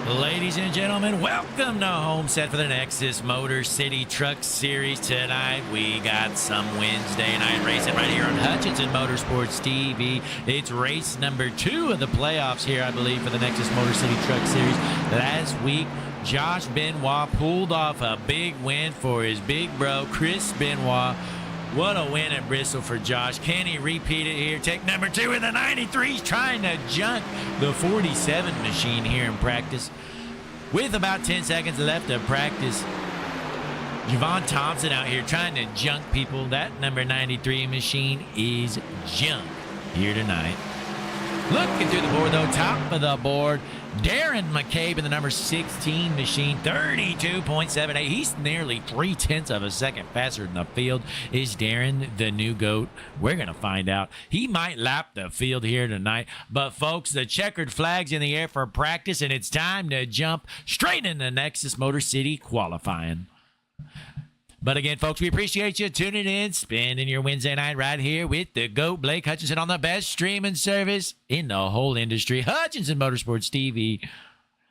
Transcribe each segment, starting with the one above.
Ladies and gentlemen, welcome to Homestead for the Nexus Motor City Truck Series. Tonight we got some Wednesday night racing right here on Hutchinson Motorsports TV. It's race number 2 of the playoffs here, I believe, for the Nexus Motor City Truck Series. Last week, Josh Benoit pulled off a big win for his big bro, Chris Benoit. What a win at Bristol for Josh. Can he repeat it here? Take number 2 in the 93s, trying to junk the 47 machine here in practice. With about 10 seconds left of practice, Javon Thompson out here trying to junk people. That number 93 machine is junk here tonight. Looking through the board, though, top of the board, Darren McCabe in the number 16 machine, 32.78. He's nearly 0.3 of a second faster than the field. Is Darren the new GOAT? We're going to find out. He might lap the field here tonight. But, folks, the checkered flag's in the air for practice, and it's time to jump straight into Nexus Motor City qualifying. But again, folks, we appreciate you tuning in, spending your Wednesday night right here with the GOAT, Blake Hutchinson, on the best streaming service in the whole industry, Hutchinson Motorsports TV.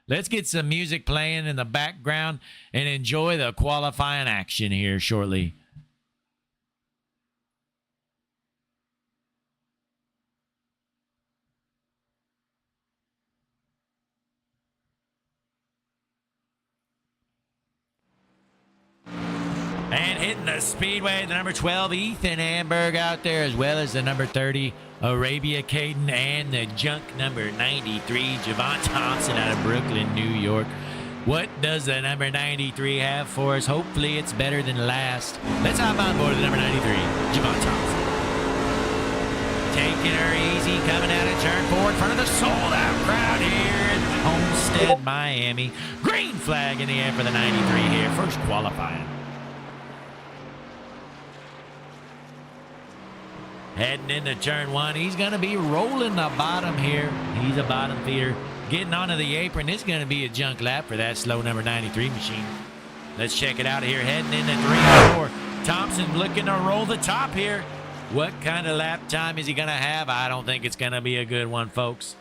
Let's get some music playing in the background and enjoy the qualifying action here shortly. And hitting the speedway, the number 12, Ethan Hamburg out there, as well as the number 30, Arabia Caden, and the junk number 93, Javon Thompson out of Brooklyn, New York. What does the number 93 have for us? Hopefully it's better than last. Let's hop on board the number 93, Javon Thompson. Taking her easy, coming out of turn 4 in front of the sold-out crowd here in Homestead, Miami. Green flag in the air for the 93 here, first qualifying. Heading into turn 1, he's going to be rolling the bottom here. He's a bottom feeder. Getting onto the apron, it's going to be a junk lap for that slow number 93 machine. Let's check it out here. Heading into 3-4. Thompson looking to roll the top here. What kind of lap time is he going to have? I don't think it's going to be a good one, folks.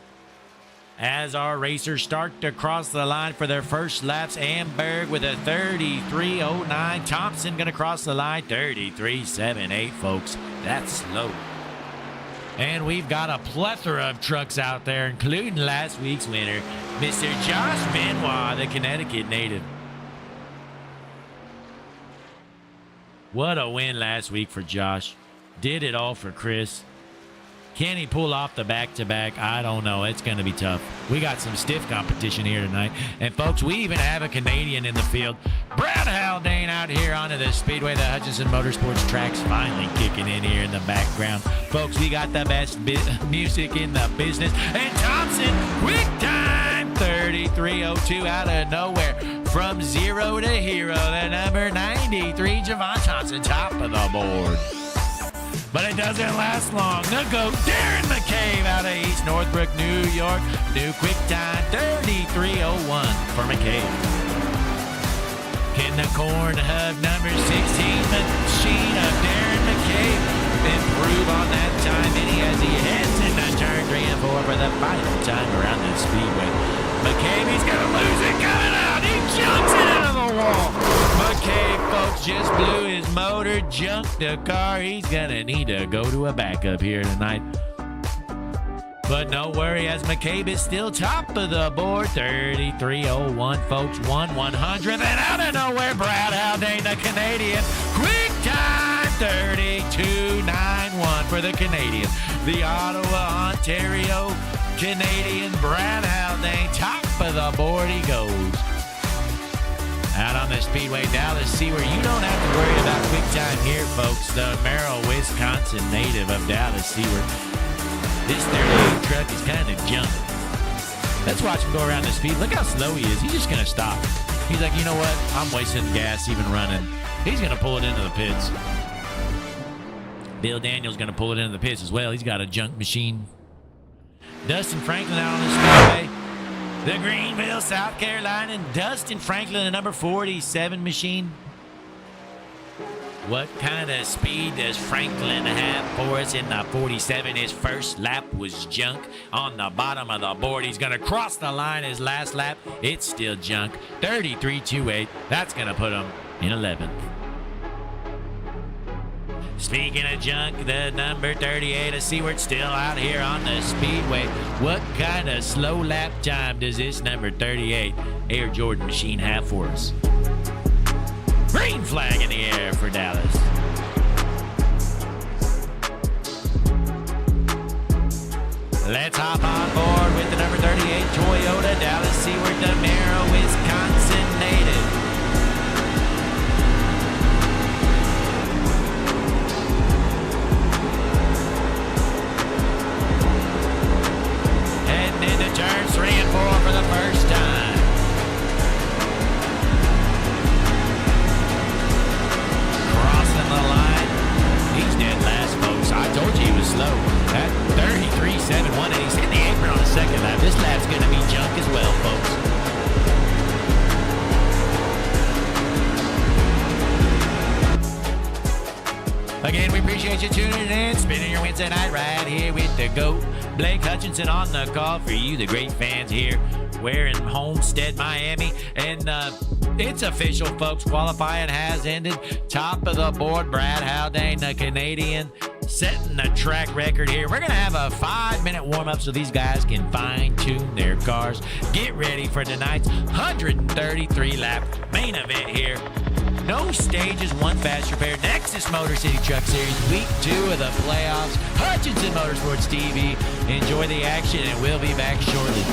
As our racers start to cross the line for their first laps, Amberg with a 33.09. Thompson going to cross the line, 33.78, folks. That's slow. And we've got a plethora of trucks out there, including last week's winner, Mr. Josh Benoit, the Connecticut native. What a win last week for Josh. Did it all for Chris. Can he pull off the back-to-back? I don't know. It's going to be tough. We got some stiff competition here tonight. And, folks, we even have a Canadian in the field. Brad Haldane out here onto the speedway. The Hutchinson Motorsports track's finally kicking in here in the background. Folks, we got the best music in the business. And Thompson, quick time, 33.02 out of nowhere. From 0 to hero, the number 93, Javon Thompson, top of the board. But it doesn't last long. The GOAT, Darren McCabe out of East Northbrook, New York. New quick time, 33.01 for McCabe. In the corn hub, number 16, machine of Darren McCabe. Improve on that time, as he heads into turn 3 and 4 for the final time around the speedway. McCabe, he's going to lose it coming out. He jumps it into the wall. McCabe, folks, just blew his motor, junked the car. He's going to need to go to a backup here tonight. But no worry, as McCabe is still top of the board. 33.01, folks, 1/100th. And out of nowhere, Brad Haldane, the Canadian. Quick time, 32.91 for the Canadian. The Ottawa, Ontario Canadian, Brad Haldane, top of the board he goes. Out on the speedway, Dallas Seward. You don't have to worry about quick time here, folks. The Merrill, Wisconsin native of Dallas Seward. This 38 truck is kind of junk. Let's watch him go around the speed. Look how slow he is. He's just going to stop. He's like, you know what? I'm wasting gas even running. He's going to pull it into the pits. Bill Daniels going to pull it into the pits as well. He's got a junk machine. Dustin Franklin out on the speedway. The Greenville, South Carolina, Dustin Franklin, the number 47 machine. What kind of speed does Franklin have for us in the 47? His first lap was junk on the bottom of the board. He's going to cross the line his last lap. It's still junk. 33.28. That's going to put him in 11th. Speaking of junk, the number 38 of Seward still out here on the speedway. What kind of slow lap time does this number 38 Air Jordan machine have for us? Green flag in the air for Dallas. Let's hop on board with the number 38 Toyota Dallas Seward Camaro, Wisconsin native. Heading into turns 3 and 4 for the first time. Crossing the line. He's dead last, folks. I told you he was slow. At 33.71, and he's hitting the apron on the second lap. This lap's going to be junk as well, folks. Again, we appreciate you tuning in, spending your Wednesday night right here with the GOAT. Blake Hutchinson on the call for you, the great fans here. We're in Homestead, Miami, and it's official, folks. Qualifying has ended. Top of the board, Brad Haldane, the Canadian, setting the track record here. We're going to have a 5-minute warm-up so these guys can fine-tune their cars. Get ready for tonight's 133-lap main event here. No stages, one fast repair. Nexus Motor City Truck Series, week 2 of the playoffs. Hutchinson Motorsports TV. Enjoy the action, and we'll be back shortly.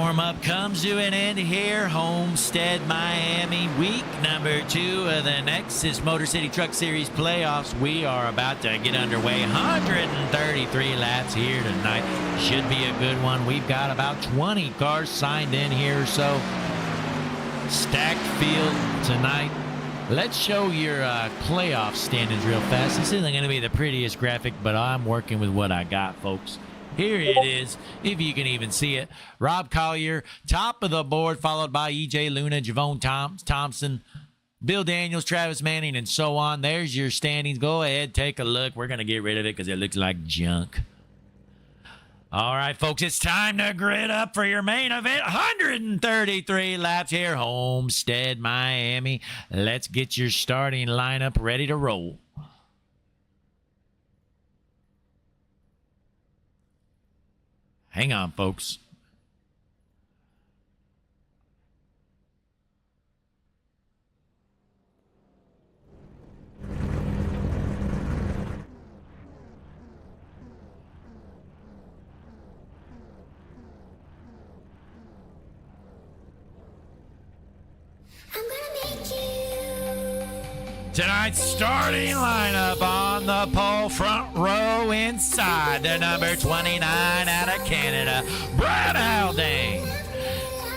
warm-up comes to an end here. Homestead, Miami, week number 2 of the Nexus Motor City Truck Series playoffs. We are about to get underway. 133 laps here tonight. Should be a good one. We've got about 20 cars signed in here, so stacked field tonight. Let's show your playoff standings real fast. This isn't going to be the prettiest graphic, but I'm working with what I got, folks. Here it is, if you can even see it. Rob Collier, top of the board, followed by E.J. Luna, Javone Thompson, Bill Daniels, Travis Manning, and so on. There's your standings. Go ahead, take a look. We're going to get rid of it because it looks like junk. All right, folks, it's time to grid up for your main event. 133 laps here, Homestead, Miami. Let's get your starting lineup ready to roll. Hang on, folks. Tonight's starting lineup on the pole, front row inside, the number 29 out of Canada, Brad Haldane.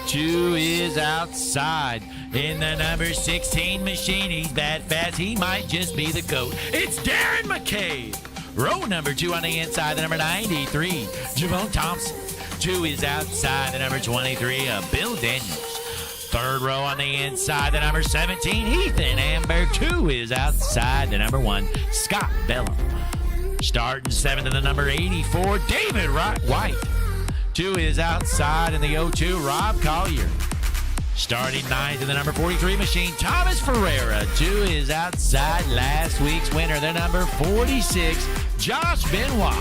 2 is outside in the number 16 machine. He's that fast, he might just be the GOAT. It's Darren McCabe. Row number 2 on the inside, the number 93, Javone Thompson. 2 is outside, the number 23 of Bill Daniels. Third row on the inside, the number 17, Ethan Amber. 2 is outside, the number 1, Scott Bellum. Starting 7th in the number 84, David White. 2 is outside in the 02, Rob Collier. Starting 9th in the number 43 machine, Thomas Ferreira. 2 is outside, last week's winner, the number 46, Josh Benoit.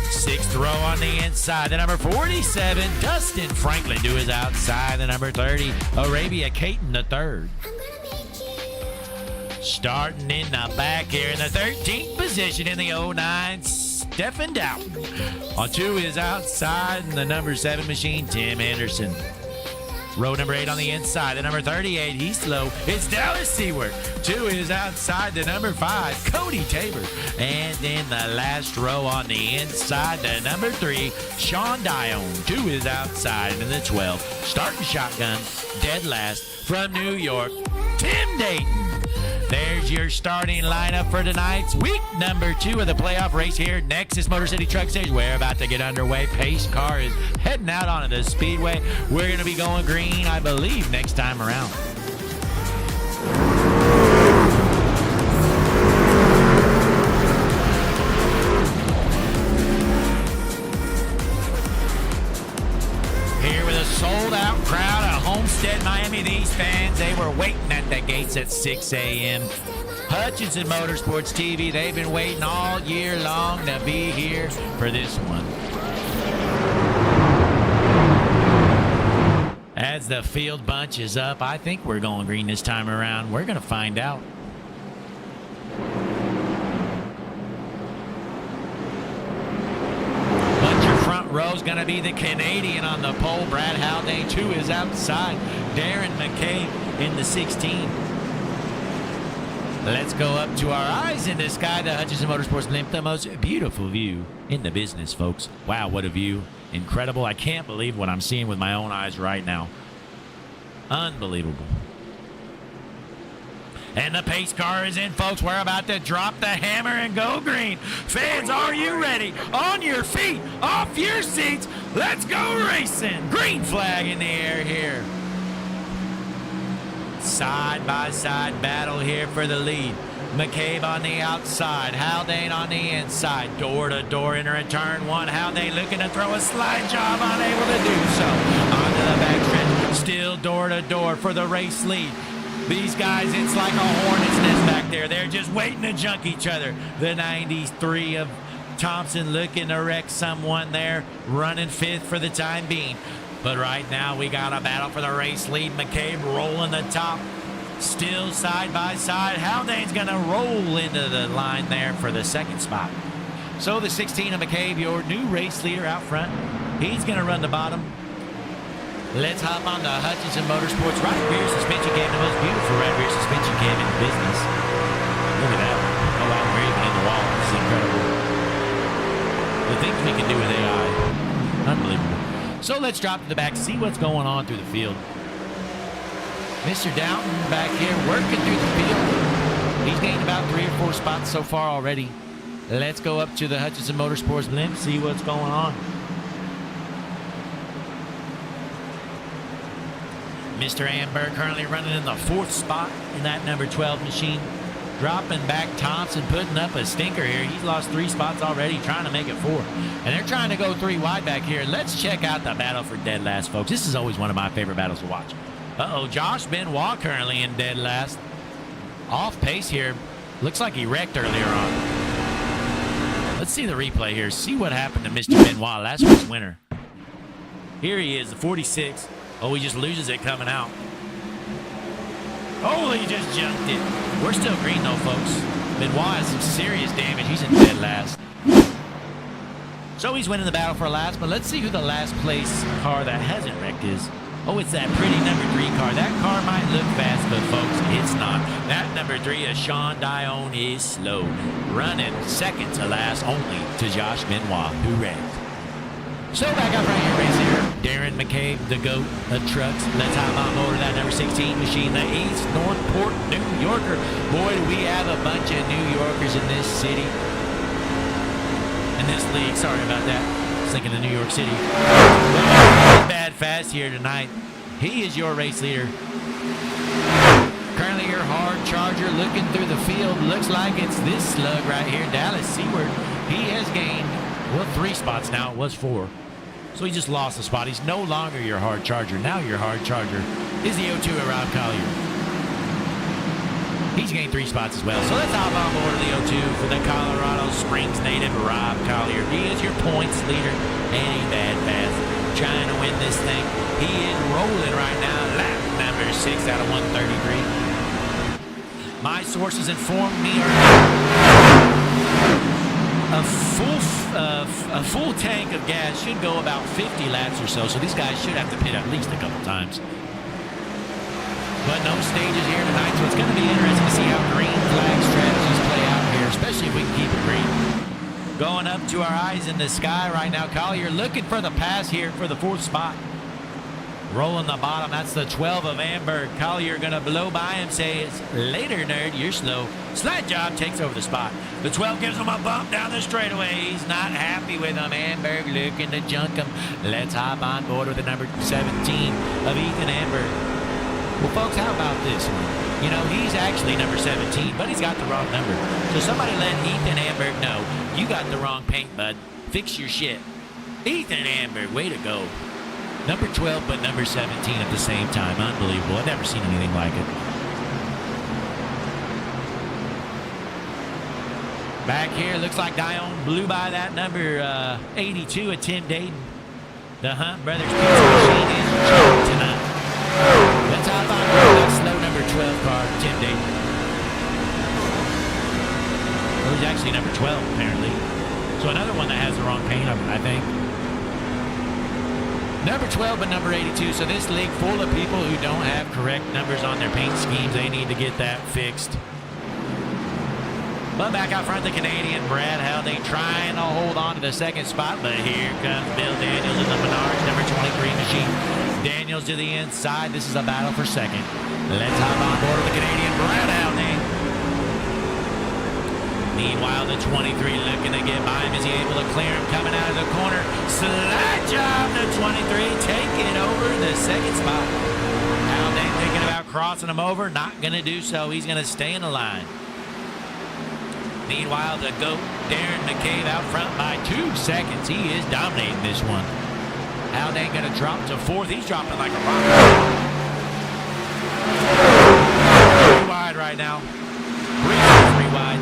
6th row on the inside, the number 47, Dustin Franklin. 2 is outside, the number 30, Arabia Caton III. Starting in the back here in the 13th position in the 09, Stephen Doughton. On 2 is outside, and the number 7 machine, Tim Anderson. Row number 8 on the inside, the number 38, he's slow. It's Dallas Seward. 2 is outside, the number 5, Cody Tabor. And in the last row on the inside, the number 3, Sean Dion. 2 is outside in the 12. Starting shotgun, dead last from New York, Tim Dayton. There's your starting lineup for tonight's week number 2 of the playoff race here, Nexus Motor City Truck Series. We're about to get underway. Pace car is heading out onto the speedway. We're going to be going green, I believe, next time around. Here with a sold-out crowd at Homestead, Miami. These fans, they were waiting at the gates at 6 a.m. Hutchinson Motorsports TV, they've been waiting all year long to be here for this one. As the field bunches up, I think we're going green this time around. We're going to find out. Row's going to be the Canadian on the pole. Brad Haldane. 2 is outside. Darren McCabe in the 16. Let's go up to our eyes in the sky. The Hutchinson Motorsports blimp, the most beautiful view in the business, folks. Wow, what a view. Incredible. I can't believe what I'm seeing with my own eyes right now. Unbelievable. And the pace car is in, folks. We're about to drop the hammer and go green. Fans, are you ready? On your feet, off your seats. Let's go racing. Green flag in the air here. Side-by-side battle here for the lead. McCabe on the outside, Haldane on the inside. Door-to-door enter in turn 1. Haldane looking to throw a slide job, unable to do so. Onto the backstretch, still door-to-door for the race lead. These guys, it's like a hornet's nest back there. They're just waiting to junk each other. The 93 of Thompson looking to wreck someone there, running 5th for the time being. But right now, we got a battle for the race lead. McCabe rolling the top. Still side by side. Haldane's going to roll into the line there for the 2nd spot. So the 16 of McCabe, your new race leader out front. He's going to run the bottom. Let's hop on to Hutchinson Motorsports right rear suspension cam, the most beautiful right rear suspension cam in the business. Look at that. Oh, wow, we're even in the wall. This is incredible. The things we can do with AI. Unbelievable. So let's drop to the back, see what's going on through the field. Mr. Downton back here working through the field. He's gained about 3 or 4 spots so far already. Let's go up to the Hutchinson Motorsports blimp, see what's going on. Mr. Amber currently running in the 4th spot in that number 12 machine. Dropping back Thompson, putting up a stinker here. He's lost 3 spots already, trying to make it 4. And they're trying to go 3 wide back here. Let's check out the battle for dead last, folks. This is always one of my favorite battles to watch. Uh-oh, Josh Benoit currently in dead last. Off pace here. Looks like he wrecked earlier on. Let's see the replay here. See what happened to Mr. Benoit, last week's winner. Here he is, the 46. Oh, he just loses it coming out. Oh, he just jumped it. We're still green, though, folks. Benoit has some serious damage. He's in dead last. So he's winning the battle for last, but let's see who the last place car that hasn't wrecked is. Oh, it's that pretty number 3 car. That car might look fast, but, folks, it's not. That number 3 is Sean Dione is slow. Running second to last only to Josh Benoit, who wrecked. So back up right here, race here. Darren McCabe, the GOAT of trucks. Let's hop on board that number 16 machine, the East Northport New Yorker. Boy, do we have a bunch of New Yorkers in this city. In this league, sorry about that. I was thinking of New York City. Bad fast here tonight. He is your race leader. Currently your hard charger looking through the field. Looks like it's this slug right here, Dallas Seward. He has gained, well, 3 spots now. It was 4. So he just lost a spot. He's no longer your hard charger. Now your hard charger is the O2 of Rob Collier. He's gained 3 spots as well. So let's hop on board the O2 for the Colorado Springs native Rob Collier. He is your points leader, and he's bad fast. Trying to win this thing. He is rolling right now. Lap number 6 out of 133. My sources inform me a full tank of gas should go about 50 laps or so. So these guys should have to pit at least a couple times. But no stages here tonight, so it's going to be interesting to see how green flag strategies play out here, especially if we can keep it green. Going up to our eyes in the sky right now. Collier looking for the pass here for the 4th spot. Rolling the bottom. That's the 12 of Amber. Collier going to blow by him, says, later, nerd, you're slow. Slide job takes over the spot. The 12 gives him a bump down the straightaway. He's not happy with him. Amber looking to junk him. Let's hop on board with the number 17 of Ethan Amber. Well, folks, how about this one? You know, he's actually number 17, but he's got the wrong number. So somebody let Ethan Amber know, you got the wrong paint, bud. Fix your shit. Ethan Amber, way to go. Number 12, but number 17 at the same time. Unbelievable. I've never seen anything like it. Back here, looks like Dione blew by that number 82 at Tim Dayton. The Hunt Brothers pizza machine is jumping tonight. Let's hop on that slow number 12 car, Tim Dayton. Well, he's actually number 12, apparently. So another one that has the wrong paint, I think. Number 12, but number 82. So this league full of people who don't have correct numbers on their paint schemes. They need to get that fixed. But back out front, the Canadian Brad Haldane trying to hold on to the 2nd spot. But here comes Bill Daniels in the Menards, number 23 machine. Daniels to the inside. This is a battle for 2nd. Let's hop on board with the Canadian Brad Haldane. Meanwhile, the 23 looking to get by him. Is he able to clear him coming out of the corner? Slide job, the 23 taking over the 2nd spot. Haldane thinking about crossing him over. Not going to do so. He's going to stay in the line. Meanwhile, the GOAT, Darren McCabe, out front by 2 seconds. He is dominating this one. Haldane going to drop to 4th. He's dropping like a rock. 3 wide right now. 3 wide.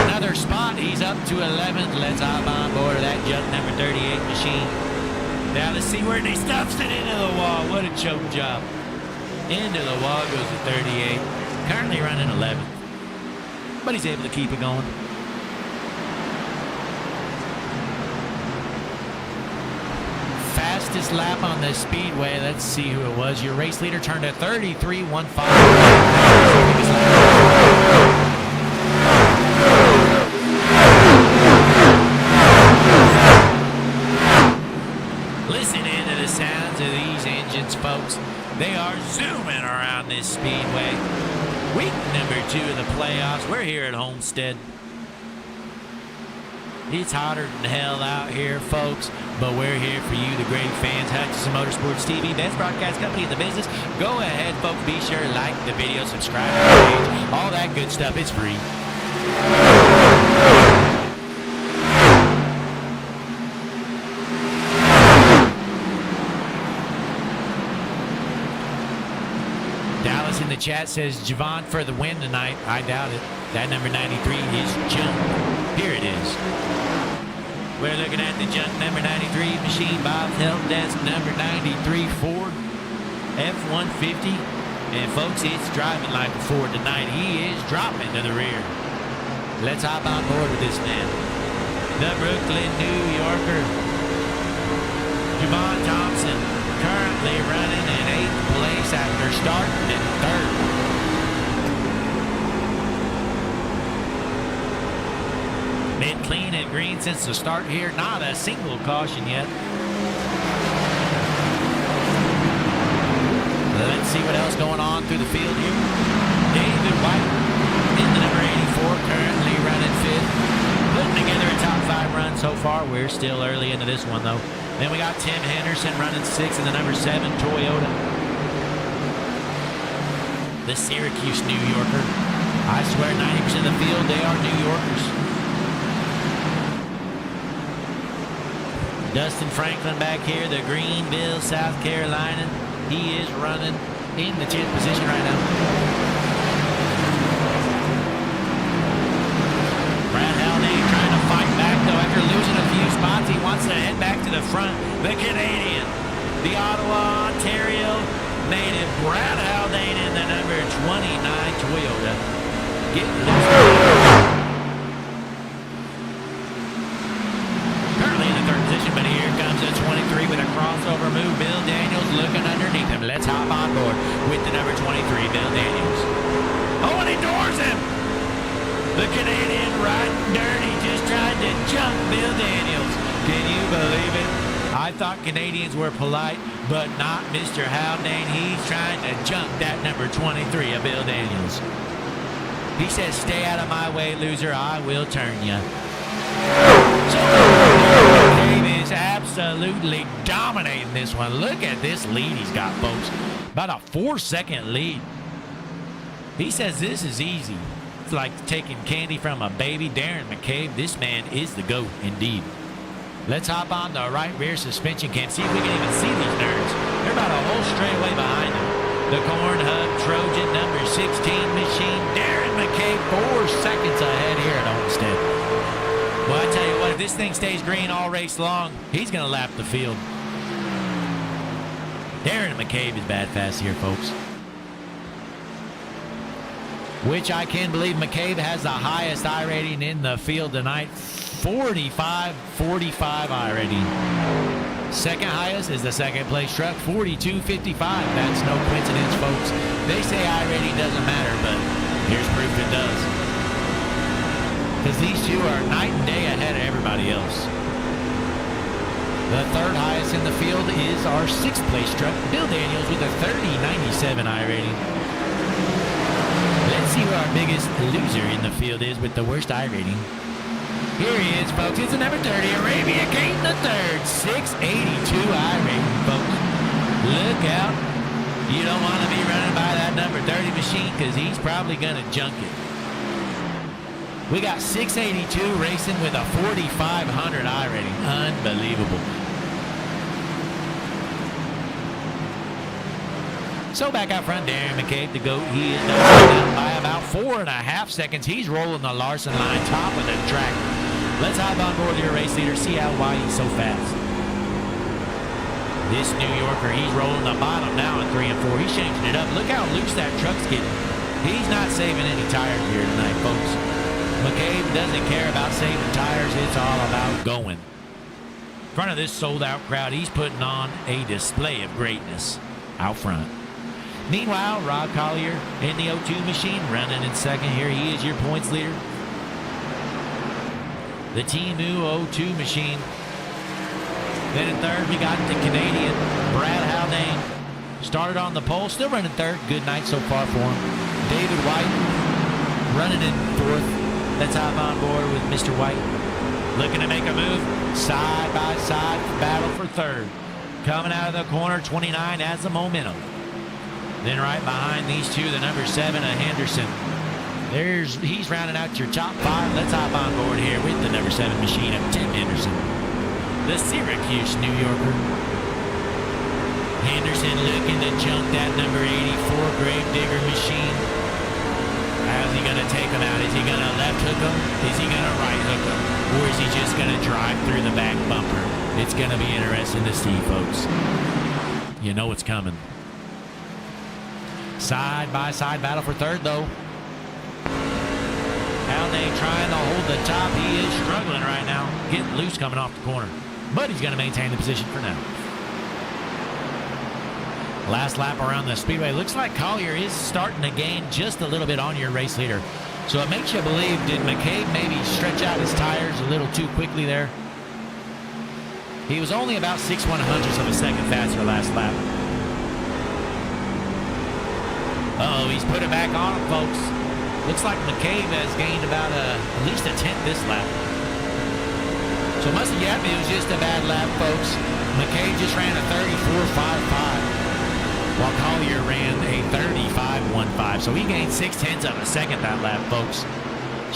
Another spot. He's up to 11th. Let's hop on board of that junk number 38 machine. Now let's see where he stuffs it into the wall. What a choke job. Into the wall goes the 38. Currently running 11th. But he's able to keep it going. fastest lap on the speedway. Let's see who it was. Your race leader turned a 33.15. Listen into the sounds of these engines, folks. They are zooming around this speedway. Week number 2 of the playoffs. We're here at Homestead. It's hotter than hell out here, folks, but we're here for you, the great fans. Hutchinson Motorsports TV, best broadcast company in the business. Go ahead, folks. Be sure to like the video, subscribe to the page, all that good stuff. It's free. Dallas in the chat says Javon for the win tonight. I doubt it. That number 93 is junk. Here it is. We're looking at the junk number 93 machine, Bob's Help Desk number 93 Ford F-150. And folks, it's driving like a Ford tonight. He is dropping to the rear. Let's hop on board with this man. The Brooklyn, New Yorker, Javon Thompson, currently running in 8th place after starting in 3rd. Been clean and green since the start here. Not a single caution yet. Let's see what else going on through the field here. David White in the number 84, currently running 5th. Putting together a top 5 run so far. We're still early into this one, though. Then we got Tim Henderson running 6th in the number 7 Toyota. The Syracuse New Yorker. I swear 90% of the field, they are New Yorkers. Dustin Franklin back here, the Greenville, South Carolina. He is running in the 10th position right now. Brad Haldane trying to fight back, though, after losing a few spots. He wants to head back to the front. The Canadian, the Ottawa, Ontario native, Brad Haldane in the number 29 Toyota. Getting loose. But here comes a 23 with a crossover move. Bill Daniels looking underneath him. Let's hop on board with the number 23, Bill Daniels. Oh, and he doors him. The Canadian riding dirty, just trying to jump Bill Daniels. Can you believe it? I thought Canadians were polite, but not Mr. Haldane. He's trying to jump that number 23 of Bill Daniels. He says, stay out of my way, loser. I will turn you. Dave is absolutely dominating this one. Look at this lead he's got, folks. About a 4-second lead. He says this is easy. It's like taking candy from a baby. Darren McCabe, this man is the GOAT indeed. Let's hop on the right rear suspension cam. See if we can even see these nerds. They're about a whole straightaway behind him. The Corn Hub Trojan number 16 machine. Darren McCabe 4 seconds ahead here at Homestead. Well, I tell you what, if this thing stays green all race long, he's going to lap the field. Darren McCabe is bad fast here, folks. Which I can believe McCabe has the highest I rating in the field tonight. 45-45 I rating. Second highest is the second place truck, 42.55. That's no coincidence, folks. They say I rating doesn't matter, but here's proof it does. Because these two are night and day ahead of everybody else. The third highest in the field is our sixth place truck, Bill Daniels, with a 30.97 I rating. Let's see who our biggest loser in the field is with the worst I rating. Here he is, folks. It's the number 30, Arabia Kane III, 682 I rating, folks. Look out. You don't want to be running by that number 30 machine because he's probably going to junk it. We got 682 racing with a 4,500 I rating. Unbelievable. So back out front, Darren McCabe, the GOAT. He is down by about 4.5 seconds. He's rolling the Larson line, top of the track. Let's hop on board your race leader, see why he's so fast. This New Yorker, he's rolling the bottom now in 3 and 4. He's changing it up. Look how loose that truck's getting. He's not saving any tires here tonight, folks. McCabe doesn't care about saving tires. It's all about going. In front of this sold-out crowd, he's putting on a display of greatness out front. Meanwhile, Rob Collier in the O2 machine running in second here. He is your points leader. The Timu O2 machine. Then in third, we got the Canadian Brad Haldane. Started on the pole, still running third. Good night so far for him. David White running in fourth. Let's hop on board with Mr. White. Looking to make a move. Side by side battle for third. Coming out of the corner, 29 has the momentum. Then right behind these two, the number 7, Henderson. He's rounding out your top 5. Let's hop on board here with the number 7 machine of Tim Henderson. The Syracuse New Yorker. Henderson looking to jump that number 84 Gravedigger machine. How's he going to take him out? Is he going to left hook him? Is he going to right hook him? Or is he just going to drive through the back bumper? It's going to be interesting to see, folks. You know what's coming. Side-by-side battle for third, though. Haldane trying to hold the top. He is struggling right now. Getting loose coming off the corner. But he's going to maintain the position for now. Last lap around the speedway. Looks like Collier is starting to gain just a little bit on your race leader. So it makes you believe, did McCabe maybe stretch out his tires a little too quickly there? He was only about 6/100ths of a second faster last lap. Uh-oh, he's put it back on him, folks. Looks like McCabe has gained about at least a tenth this lap. So must have, yeah, it was just a bad lap, folks. McCabe just ran a 34.55. While Collier ran a 35.15. So he gained 0.6 of a second that lap, folks.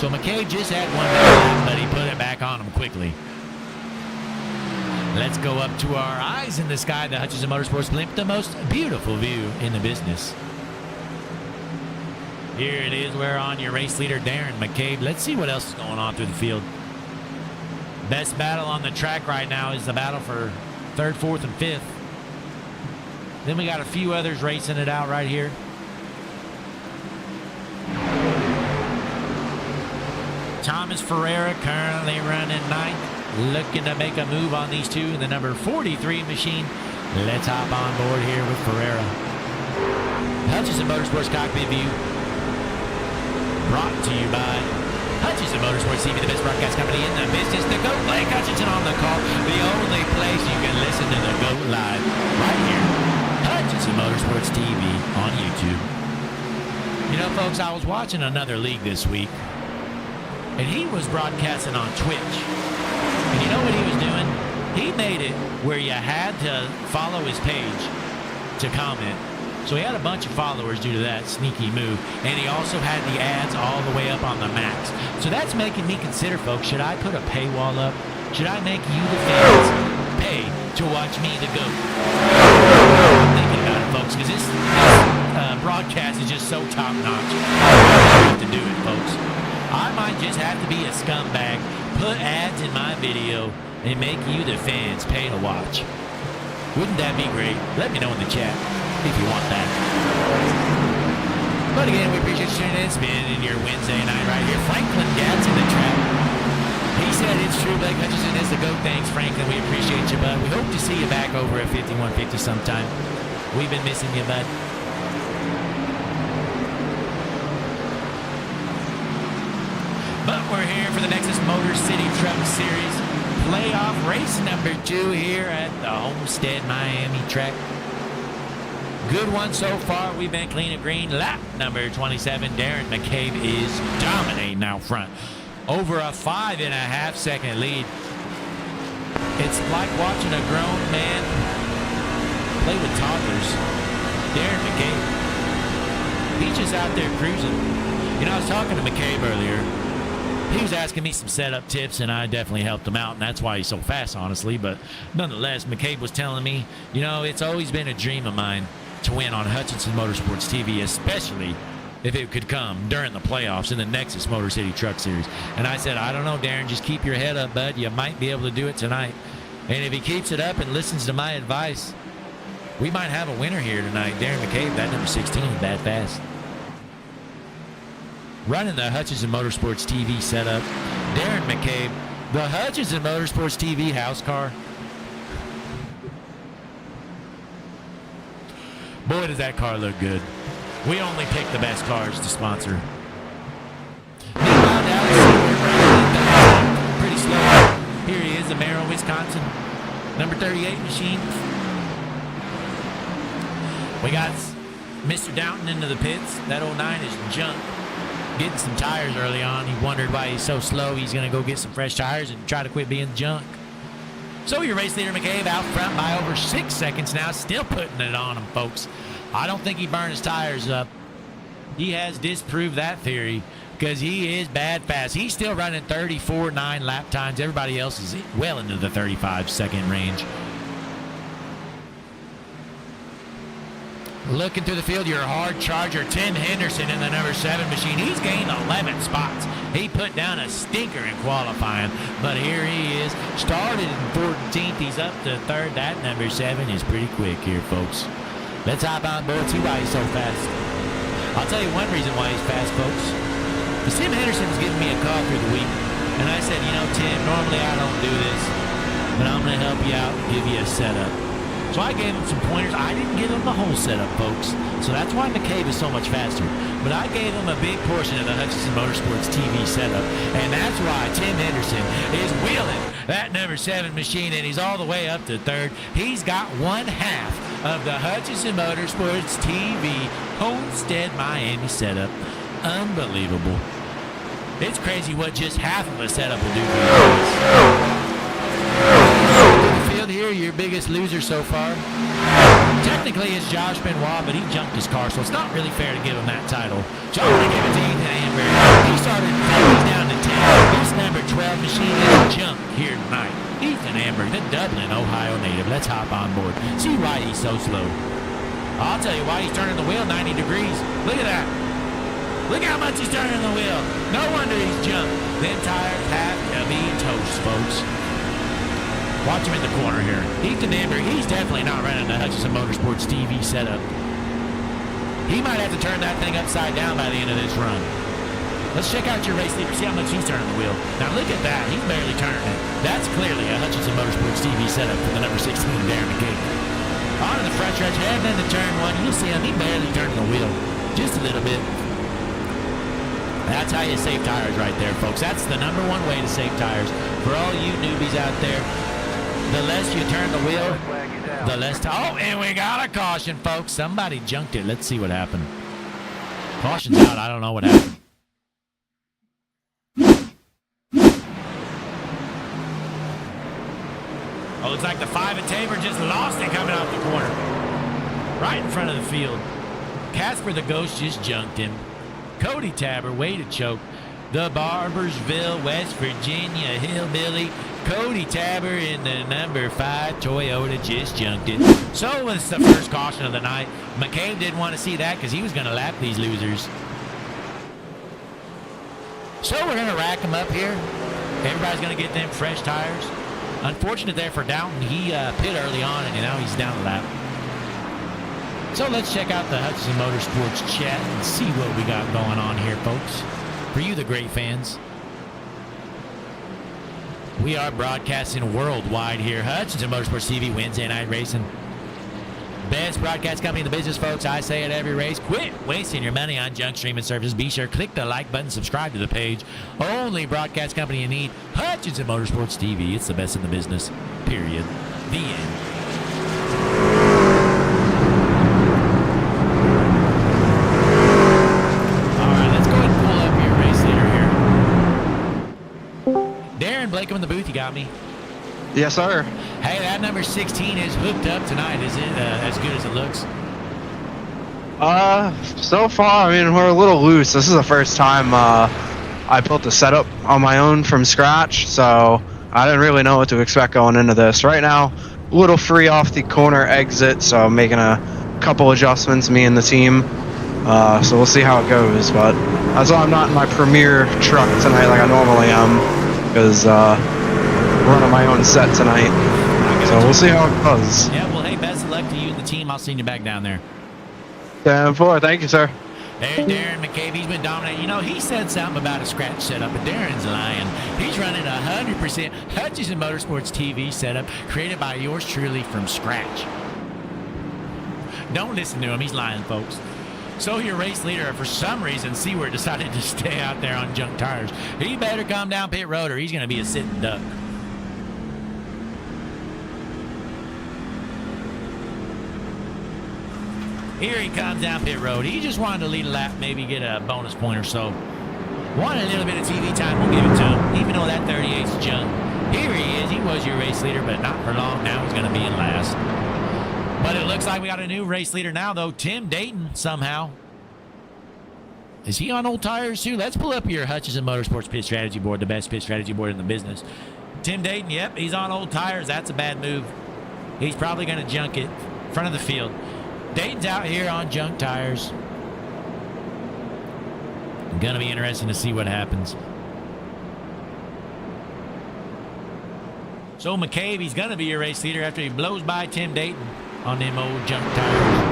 So McCabe just had one lap, but he put it back on him quickly. Let's go up to our eyes in the sky, the Hutchinson Motorsports blimp, the most beautiful view in the business. Here it is. We're on your race leader, Darren McCabe. Let's see what else is going on through the field. Best battle on the track right now is the battle for third, fourth, and fifth. Then we got a few others racing it out right here. Thomas Ferreira currently running ninth. Looking to make a move on these two. The number 43 machine. Let's hop on board here with Ferreira. Hutchinson Motorsports Cockpit View. Brought to you by Hutchinson Motorsports TV, the best broadcast company in the business. The GOAT, Blake Hutchinson on the call. The only place you can listen to the GOAT live. Right here. Hutchinson Motorsports TV on YouTube. You know, folks, I was watching another league this week, and he was broadcasting on Twitch. And you know what he was doing? He made it where you had to follow his page to comment. So he had a bunch of followers due to that sneaky move. And he also had the ads all the way up on the max. So that's making me consider, folks, should I put a paywall up? Should I make you, the fans, pay to watch me, the GOAT? I'm thinking about it, folks, because this broadcast is just so top-notch. I have to do it, folks. I might just have to be a scumbag, put ads in my video, and make you, the fans, pay to watch. Wouldn't that be great? Let me know in the chat if you want that. But again, we appreciate you tuning in. Spending your Wednesday night right here. Franklin Gatz in the trap. He said it's true. Blake Hutchinson is the GOAT. Thanks, Franklin. We appreciate you, bud. We hope to see you back over at 5150 sometime. We've been missing you, bud. But we're here for the Nexus Motor City Truck Series playoff race number 2 here at the Homestead Miami track. Good one so far. We've been clean and green. Lap number 27. Darren McCabe is dominating out front. Over a 5.5 second lead. It's like watching a grown man play with toddlers. Darren McCabe. He's just out there cruising. You know, I was talking to McCabe earlier. He was asking me some setup tips, and I definitely helped him out, and that's why he's so fast, honestly. But nonetheless, McCabe was telling me, you know, it's always been a dream of mine to win on Hutchinson Motorsports TV, especially if it could come during the playoffs in the Nexus Motor City Truck Series. And I said, I don't know, Darren, just keep your head up, bud. You might be able to do it tonight. And if he keeps it up and listens to my advice, we might have a winner here tonight. Darren McCabe, that number 16, bad fast. Running the Hutchinson Motorsports TV setup, Darren McCabe, the Hutchinson Motorsports TV house car. boy, does that car look good. We only pick the best cars to sponsor. Meanwhile, Dallas pretty slow. Here he is, Amaro, Wisconsin. Number 38 machine. We got Mr. Downton into the pits. That 09 is junk. Getting some tires early on. He wondered why he's so slow. He's going to go get some fresh tires and try to quit being junk. So your race leader, McCabe, out front by over 6 seconds now. Still putting it on him, folks. I don't think he burned his tires up. He has disproved that theory because he is bad fast. He's still running 34.9 lap times. Everybody else is well into the 35-second range. Looking through the field, your hard charger, Tim Henderson in the number 7 machine. He's gained 11 spots. He put down a stinker in qualifying, but here he is. Started in 14th. He's up to 3rd. That number 7 is pretty quick here, folks. Let's hop on board, see why he's so fast. I'll tell you one reason why he's fast, folks. Tim Henderson was giving me a call through the week, and I said, you know, Tim, normally I don't do this, but I'm going to help you out and give you a setup. So I gave him some pointers. I didn't give him the whole setup, folks. So that's why McCabe is so much faster. But I gave him a big portion of the Hutchinson Motorsports TV setup. And that's why Tim Henderson is wheeling that number 7 machine, and he's all the way up to 3rd. He's got 1/2 of the Hutchinson Motorsports TV Homestead Miami setup. Unbelievable. It's crazy what just half of a setup will do for you. Here, your biggest loser so far. Technically, it's Josh Benoit, but he junked his car, so it's not really fair to give him that title. So I'm going to give it to Ethan Amber. He started down to 10. This number 12 machine is junk here tonight. Ethan Amber, the Dublin, Ohio native. Let's hop on board. See why he's so slow. I'll tell you why he's turning the wheel 90 degrees. Look at that. Look how much he's turning the wheel. No wonder he's jumped. Them tires have to be toast, folks. Watch him in the corner here. Ethan Amber, he's definitely not running the Hutchinson Motorsports TV setup. He might have to turn that thing upside down by the end of this run. Let's check out your race leader, see how much he's turning the wheel. Now look at that, he's barely turning it. That's clearly a Hutchinson Motorsports TV setup for the number 16, Darren McCabe. On to the front stretch, heading into turn 1, you'll see him, he barely turning the wheel. Just a little bit. That's how you save tires right there, folks. That's the number 1 way to save tires. For all you newbies out there, the less you turn the wheel, the less time. Oh, and we got a caution, folks. Somebody junked it. Let's see what happened. Caution's out. I don't know what happened. Oh, looks like the 5 at Tabor just lost it coming off the corner. Right in front of the field. Casper the Ghost just junked him. Cody Tabor, way to choke. The Barbersville, West Virginia Hillbilly. Cody Tabor in the number 5 Toyota just junked it. So it's the first caution of the night. McCabe didn't want to see that because he was going to lap these losers. So we're going to rack them up here. Everybody's going to get them fresh tires. Unfortunate there for Downton. He pit early on and now he's down a lap. So let's check out the Hutchinson Motorsports chat and see what we got going on here, folks. For you, the great fans. We are broadcasting worldwide here. Hutchinson Motorsports TV, Wednesday night racing. Best broadcast company in the business, folks. I say it every race. Quit wasting your money on junk streaming services. Be sure to click the like button, subscribe to the page. Only broadcast company you need. Hutchinson Motorsports TV. It's the best in the business. Period. The end. Blake in the booth, you got me? Yes, sir. Hey, that number 16 is hooked up tonight. Is it as good as it looks? So far, I mean, we're a little loose. This is the first time I built the setup on my own from scratch, so I didn't really know what to expect going into this. Right now, a little free off the corner exit, so I'm making a couple adjustments, me and the team. So we'll see how it goes, but that's why I'm not in my premier truck tonight like I normally am. Because running my own set tonight. So we'll see how it goes. Yeah, well, hey, best of luck to you and the team. I'll send you back down there. 10-4. Thank you, sir. There's Darren McCabe. He's been dominating. You know, he said something about a scratch setup, but Darren's lying. He's running 100% Hutchinson Motorsports TV setup created by yours truly from scratch. Don't listen to him. He's lying, folks. So your race leader, for some reason, Seward decided to stay out there on junk tires. He better come down pit road or he's going to be a sitting duck. Here he comes down pit road. He just wanted to lead a lap, maybe get a bonus point or so. Wanted a little bit of TV time, we'll give it to him, even though that 38's junk. Here he is. He was your race leader, but not for long. Now he's going to be in last. But it looks like we got a new race leader now, though. Tim Dayton, somehow. Is he on old tires, too? Let's pull up your Hutchinson Motorsports Pit Strategy Board, the best pit strategy board in the business. Tim Dayton, yep, he's on old tires. That's a bad move. He's probably going to junk it in front of the field. Dayton's out here on junk tires. Going to be interesting to see what happens. So McCabe, he's going to be your race leader after he blows by Tim Dayton on them old junk tires.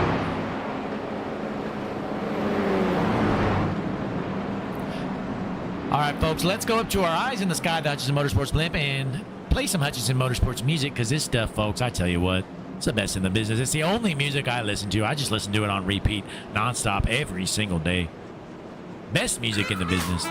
All right, folks, let's go up to our eyes in the sky, the Hutchinson Motorsports blimp, and play some Hutchinson Motorsports music, because this stuff, folks, I tell you what, it's the best in the business. It's the only music I listen to. I just listen to it on repeat, nonstop, every single day. Best music in the business.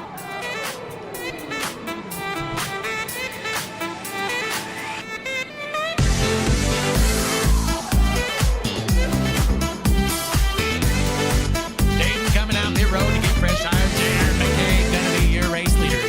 Dayton coming out pit road to get fresh tires there. McCabe gonna be your race leader.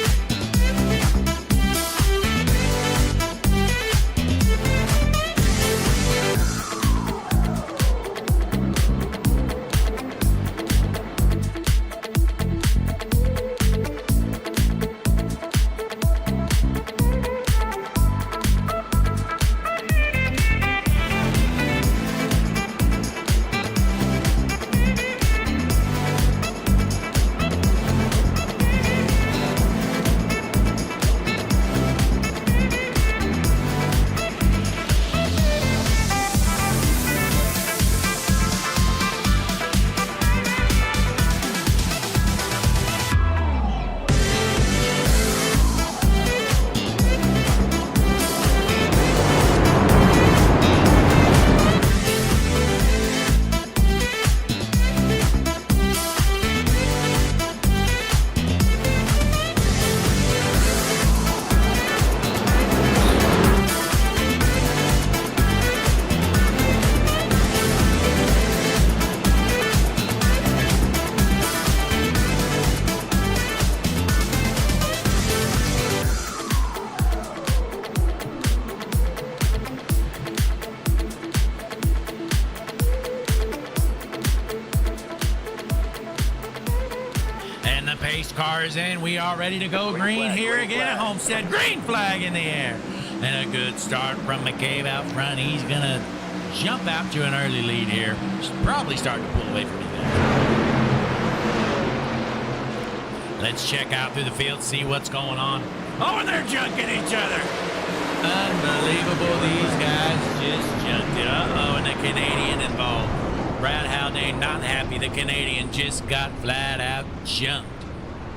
Pace car is in. We are ready to go green here again at Homestead. Green flag in the air. And a good start from McCabe out front. He's going to jump out to an early lead here. Probably starting to pull away from me there. Let's check out through the field, see what's going on. Oh, and they're junking each other. Unbelievable. These guys just junked it. Uh-oh, and the Canadian involved. Brad Haldane not happy. The Canadian just got flat out jumped.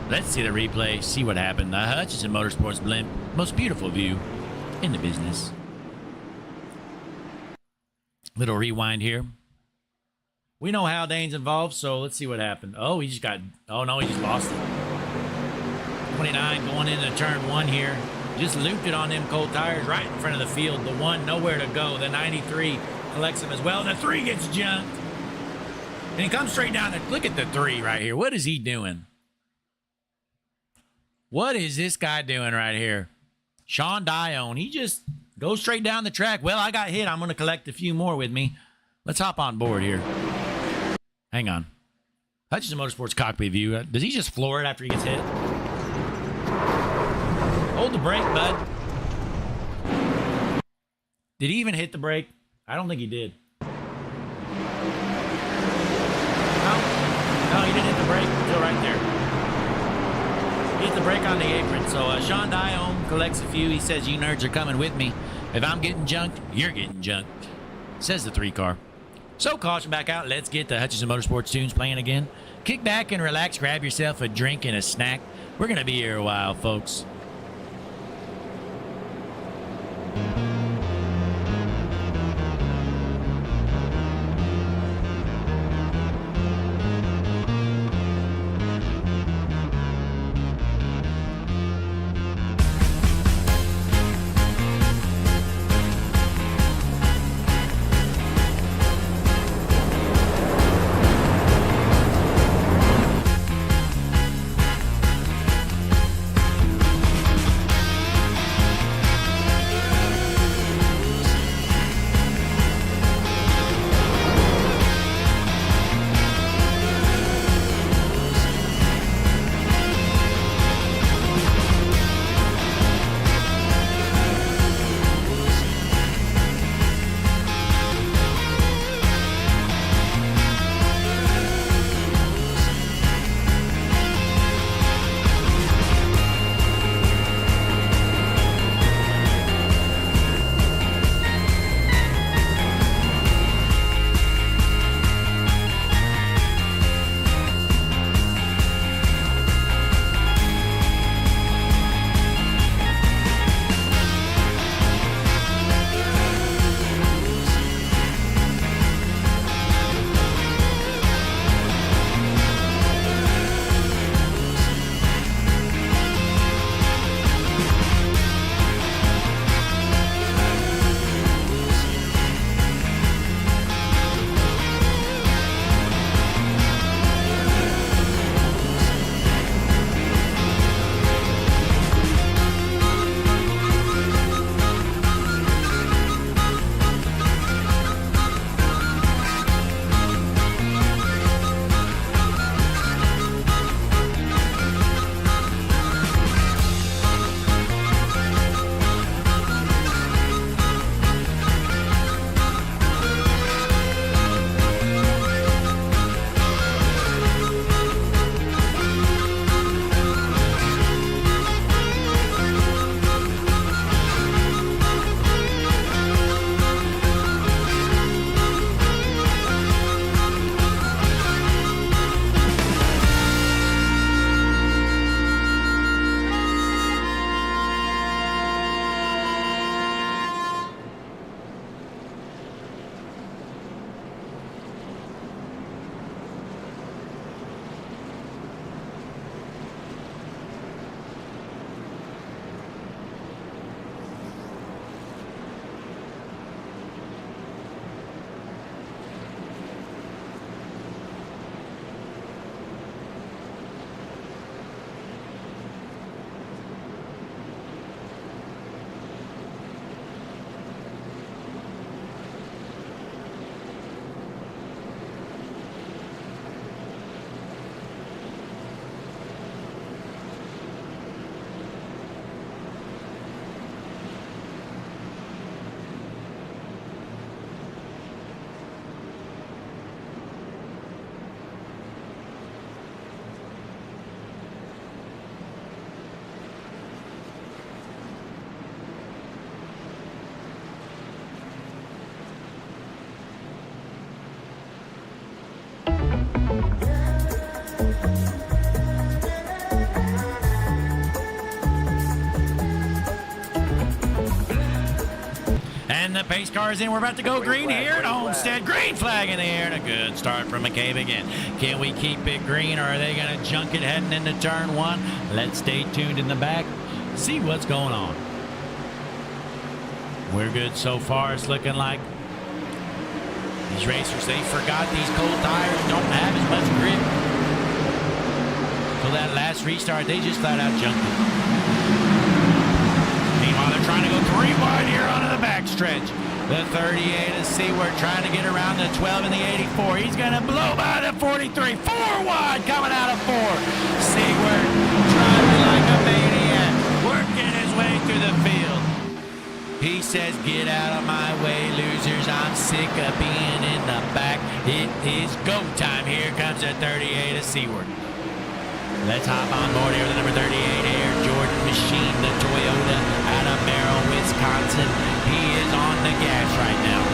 Let's see the replay, see what happened. The Hutchinson Motorsports blimp, most beautiful view in the business. Little rewind here. We know Haldane's involved, so let's see what happened. Oh, he just got, oh no, he just lost it. 29 going into turn 1 here. Just looped it on them cold tires right in front of the field. The 1 nowhere to go. The 93 collects him as well. And the 3 gets jumped. And he comes straight down. Look at the 3 right here. What is he doing? What is this guy doing right here? Sean Dione. He just goes straight down the track. Well, I got hit. I'm going to collect a few more with me. Let's hop on board here. Hang on. Hutchinson Motorsports cockpit view. Does he just floor it after he gets hit? Hold the brake, bud. Did he even hit the brake? I don't think he did. No, he didn't hit the brake until right there. He hit the brake on the apron. So Sean Dione collects a few. He says, you nerds are coming with me. If I'm getting junked, you're getting junked. Says the 3 car. So caution back out. Let's get the Hutchinson Motorsports tunes playing again. Kick back and relax. Grab yourself a drink and a snack. We're going to be here a while, folks. the pace car is in. We're about to go green here at Homestead. Green flag in the air, and a good start from McCabe again. Can we keep it green, or are they going to junk it heading into turn one? Let's stay tuned in the back, see what's going on. We're good so far. It's looking like these racers, they forgot these cold tires don't have as much grip. So that last restart, they just flat out junked it. Meanwhile, they're trying to go 3 wide here onto the backstretch. The 38 is Seaward trying to get around the 12 and the 84. He's going to blow by the 43. 4 wide coming out of 4. Seaward driving like a maniac, working his way through the field. He says, get out of my way, losers. I'm sick of being in the back. It is go time. Here comes the 38 of Seaward. Let's hop on board here with the number 38 Air Jordan Machine, the Toyota out of Merrill, Wisconsin. He is on the gas right now.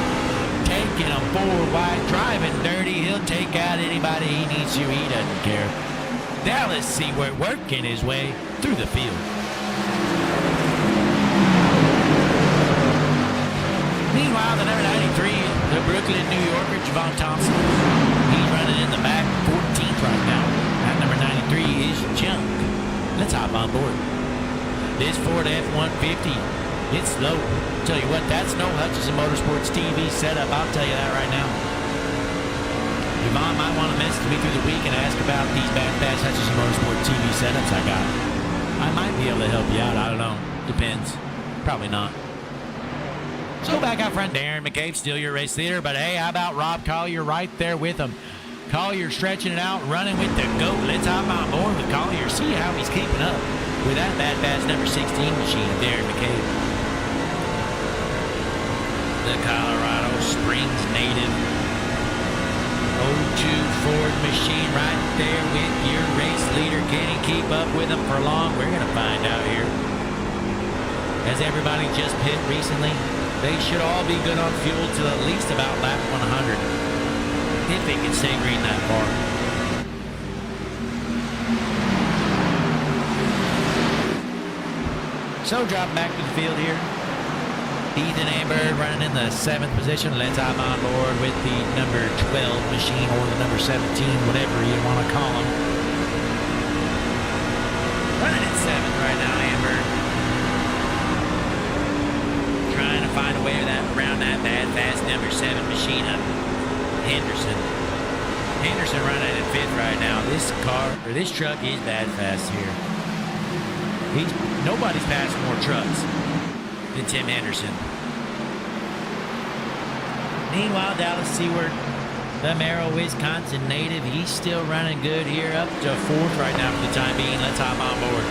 Taking him 4 wide, driving dirty. He'll take out anybody he needs to. He doesn't care. Dallas Seaward working his way through the field. Meanwhile, the number 93, the Brooklyn, New Yorker, Javon Thompson. He's running in the back, 14th right now. That number 93 is junk. Let's hop on board. This Ford F-150, it's slow. Tell you what, that's no Hutchison Motorsports TV setup. I'll tell you that right now. Javon might want to message me through the week and ask about these bad Hutchison Motorsports TV setups I got. I might be able to help you out. I don't know. Depends. Probably not. So back out front, Darren McCabe, still your race leader. But hey, how about Rob Collier right there with him? Collier stretching it out, running with the GOAT. Let's hop on board with Collier. See how he's keeping up with that bad number 16 machine of Darren McCabe. The Colorado Springs native 02 Ford machine right there with your race leader. Can he keep up with him for long? We're going to find out here. Has everybody just pit recently? They should all be good on fuel till at least about lap 100. If they can stay green that far. So drop back to the field here. Ethan Amber running in the 7th position. Let's hop on board with the number 12 machine, or the number 17, whatever you want to call him. Running in 7th right now, Amber. Trying to find a way around that bad fast number 7 machine of Henderson. Henderson running in 5th right now. This truck is bad fast here. Nobody's passed more trucks than Tim Henderson. Meanwhile, Dallas Seaward, the Merrill, Wisconsin native, he's still running good here, up to 4th right now for the time being. Let's hop on board.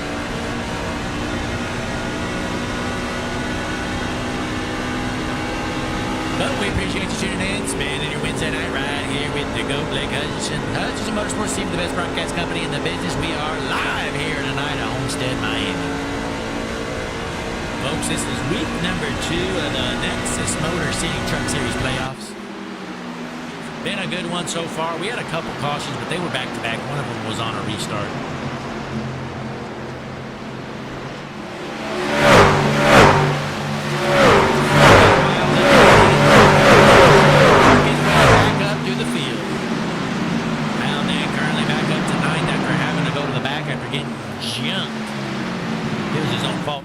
But we appreciate you tuning in, spending your Wednesday night right here with the GOAT, Blake Hutchison. Hutchison Motorsports Team, the best broadcast company in the business. We are live here tonight at Homestead, Miami. Folks, this is week number 2 of the Nexus Motor City Truck Series playoffs. Been a good one so far. We had a couple cautions, but they were back-to-back. One of them was on a restart.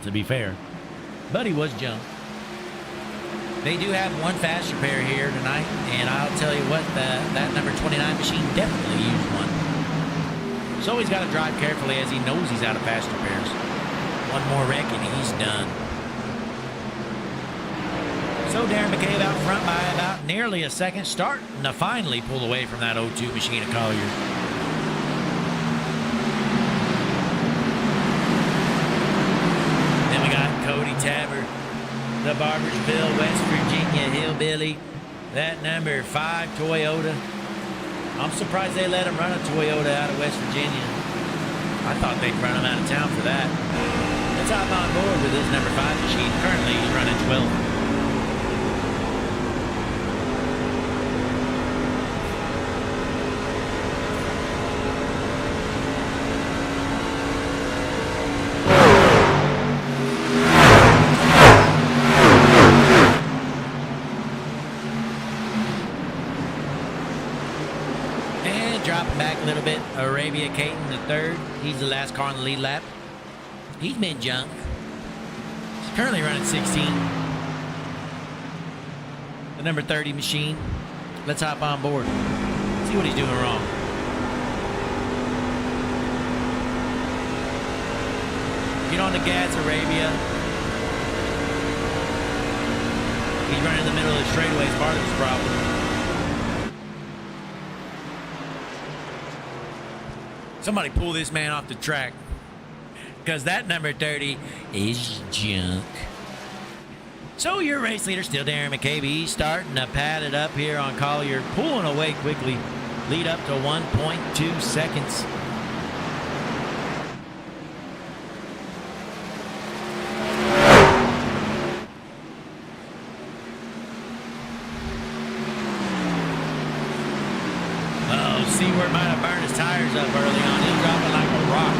To be fair, but he was jumped. They do have one fast repair here tonight, and I'll tell you what, that number 29 machine definitely used one. So he's got to drive carefully as he knows he's out of fast repairs. One more wreck and he's done. So Darren McCabe out front by about nearly a second, starting to finally pull away from that 02 machine of Collier. Tabard, the Barbersville, West Virginia hillbilly, that number 5 Toyota. I'm surprised they let him run a Toyota out of West Virginia. I thought they'd run him out of town for that. Let's hop on board with his number 5 machine. Currently, he's running 12th. dropping back a little bit. Arabia Caton the third. He's the last car on the lead lap. He's been junk. He's currently running 16. The number 30 machine. Let's hop on board. See what he's doing wrong. Get on the gas, Arabia. He's running in the middle of the straightaway is part of his problem. Somebody pull this man off the track, because that number 30 is junk. So your race leader, still Darren McCabe, he's starting to pad it up here on Collier, pulling away quickly. Lead up to 1.2 seconds. Seward might have burned his tires up early on. He's dropping like a rock.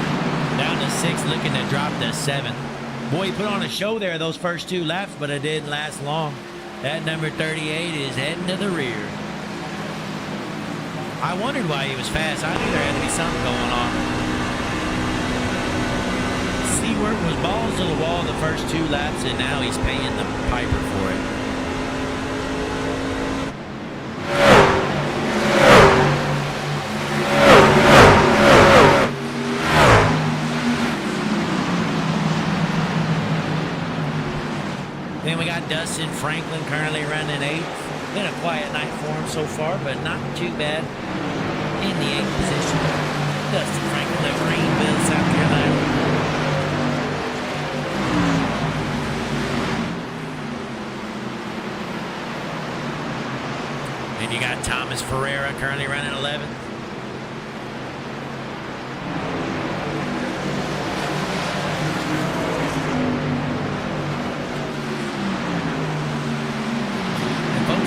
Down to 6, looking to drop to 7. Boy, he put on a show there those first 2 laps, but it didn't last long. That number 38 is heading to the rear. I wondered why he was fast. I knew there had to be something going on. Seward was balls to the wall the first 2 laps, and now he's paying the piper for it. Then we got Dustin Franklin currently running 8th. Been a quiet night for him so far, but not too bad. In the 8th position, Dustin Franklin of Greenville, South Carolina. Then you got Thomas Ferreira currently running 11th.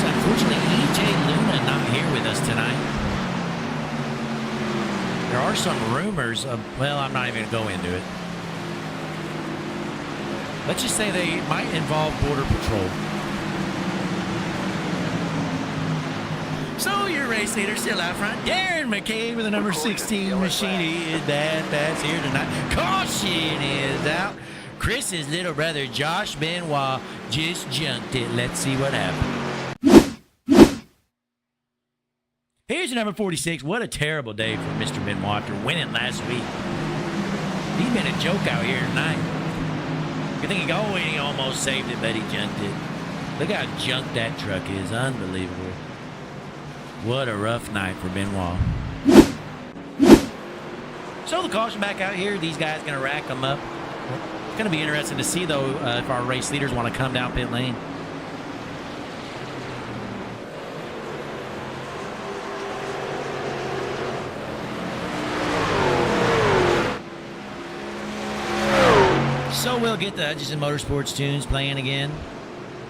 Unfortunately, E.J. Luna not here with us tonight. There are some rumors of, well, I'm not even going to go into it. Let's just say they might involve Border Patrol. So your race leader still out front, Darren McCabe with the number 16 machine. He is that's here tonight. Caution is out. Chris's little brother, Josh Benoit, just junked it. Let's see what happens. Here's your number 46. What a terrible day for Mr. Benoit after winning last week. He's been a joke out here tonight. You think he almost saved it, but he junked it. Look how junked that truck is. Unbelievable. What a rough night for Benoit. So the caution back out here. These guys going to rack them up. It's going to be interesting to see, though, if our race leaders want to come down pit lane. So we'll get the Hutchinson Motorsports tunes playing again.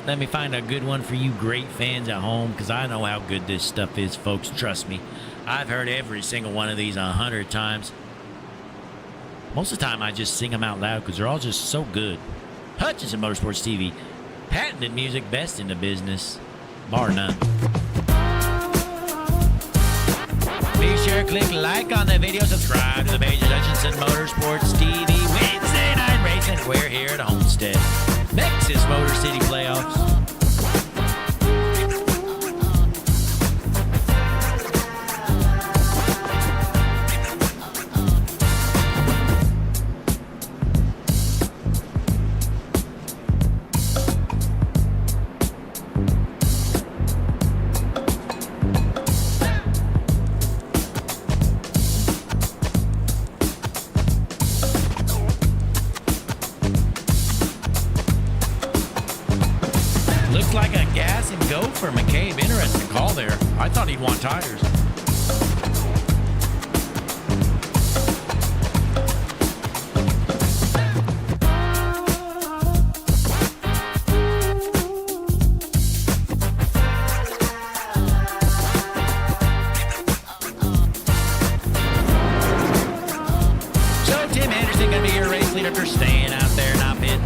Let me find a good one for you great fans at home, because I know how good this stuff is, folks. Trust me. I've heard every single one of these 100 times. Most of the time, I just sing them out loud because they're all just so good. Hutchinson Motorsports TV. Patented music, best in the business. Bar none. Be sure to click like on the video, subscribe to the page of Hutchinson Motorsports TV. Wednesday night racing, we're here at Homestead. Nexus Motor City Playoffs. Looks like a gas and go for McCabe. Interesting call there. I thought he'd want tires. So Tim Anderson going to be your race leader for staying out there, not pitting.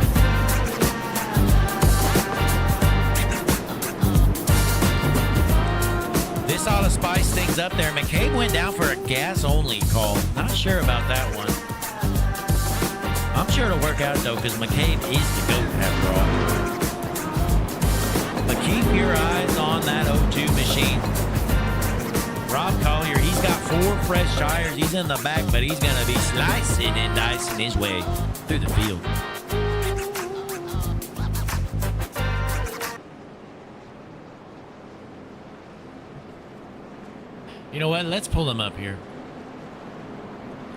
This ought to spice things up there. McCabe went down for a gas-only call. Not sure about that one. I'm sure it'll work out, though, because McCabe is the GOAT after all. But keep your eyes on that O2 machine. Rob Collier, he's got 4 fresh tires. He's in the back, but he's going to be slicing and dicing his way through the field. You know what? Let's pull him up here.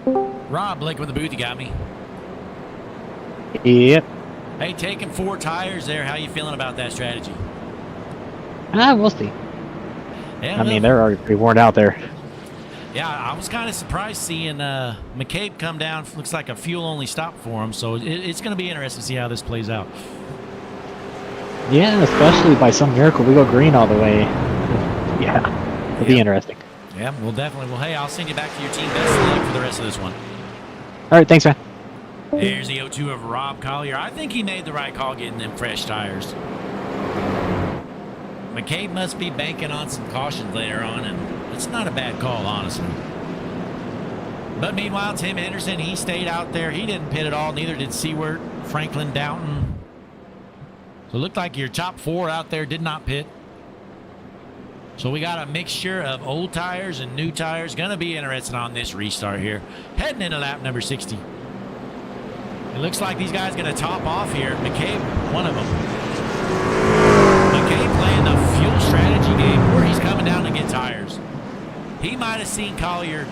Rob, Blake with the booth, you got me? Yep. Hey, taking 4 tires there. How you feeling about that strategy? We'll see. Yeah, I mean, they're already pretty worn out there. Yeah, I was kind of surprised seeing McCabe come down. Looks like a fuel-only stop for him, so it's going to be interesting to see how this plays out. Yeah, especially by some miracle, we go green all the way. Yeah, it'll be interesting. Yeah, well, definitely. Well, hey, I'll send you back to your team. Best of luck for the rest of this one. All right, thanks, man. Here's the O2 of Rob Collier. I think he made the right call getting them fresh tires. McCabe must be banking on some cautions later on, and it's not a bad call, honestly. But meanwhile, Tim Henderson, he stayed out there. He didn't pit at all. Neither did Seward, Franklin, Downton. So it looked like your top 4 out there did not pit. So we got a mixture of old tires and new tires. Going to be interesting on this restart here. Heading into lap number 60. It looks like these guys going to top off here. McCabe, one of them. McCabe playing the fuel strategy game where he's coming down to get tires. He might have seen Collier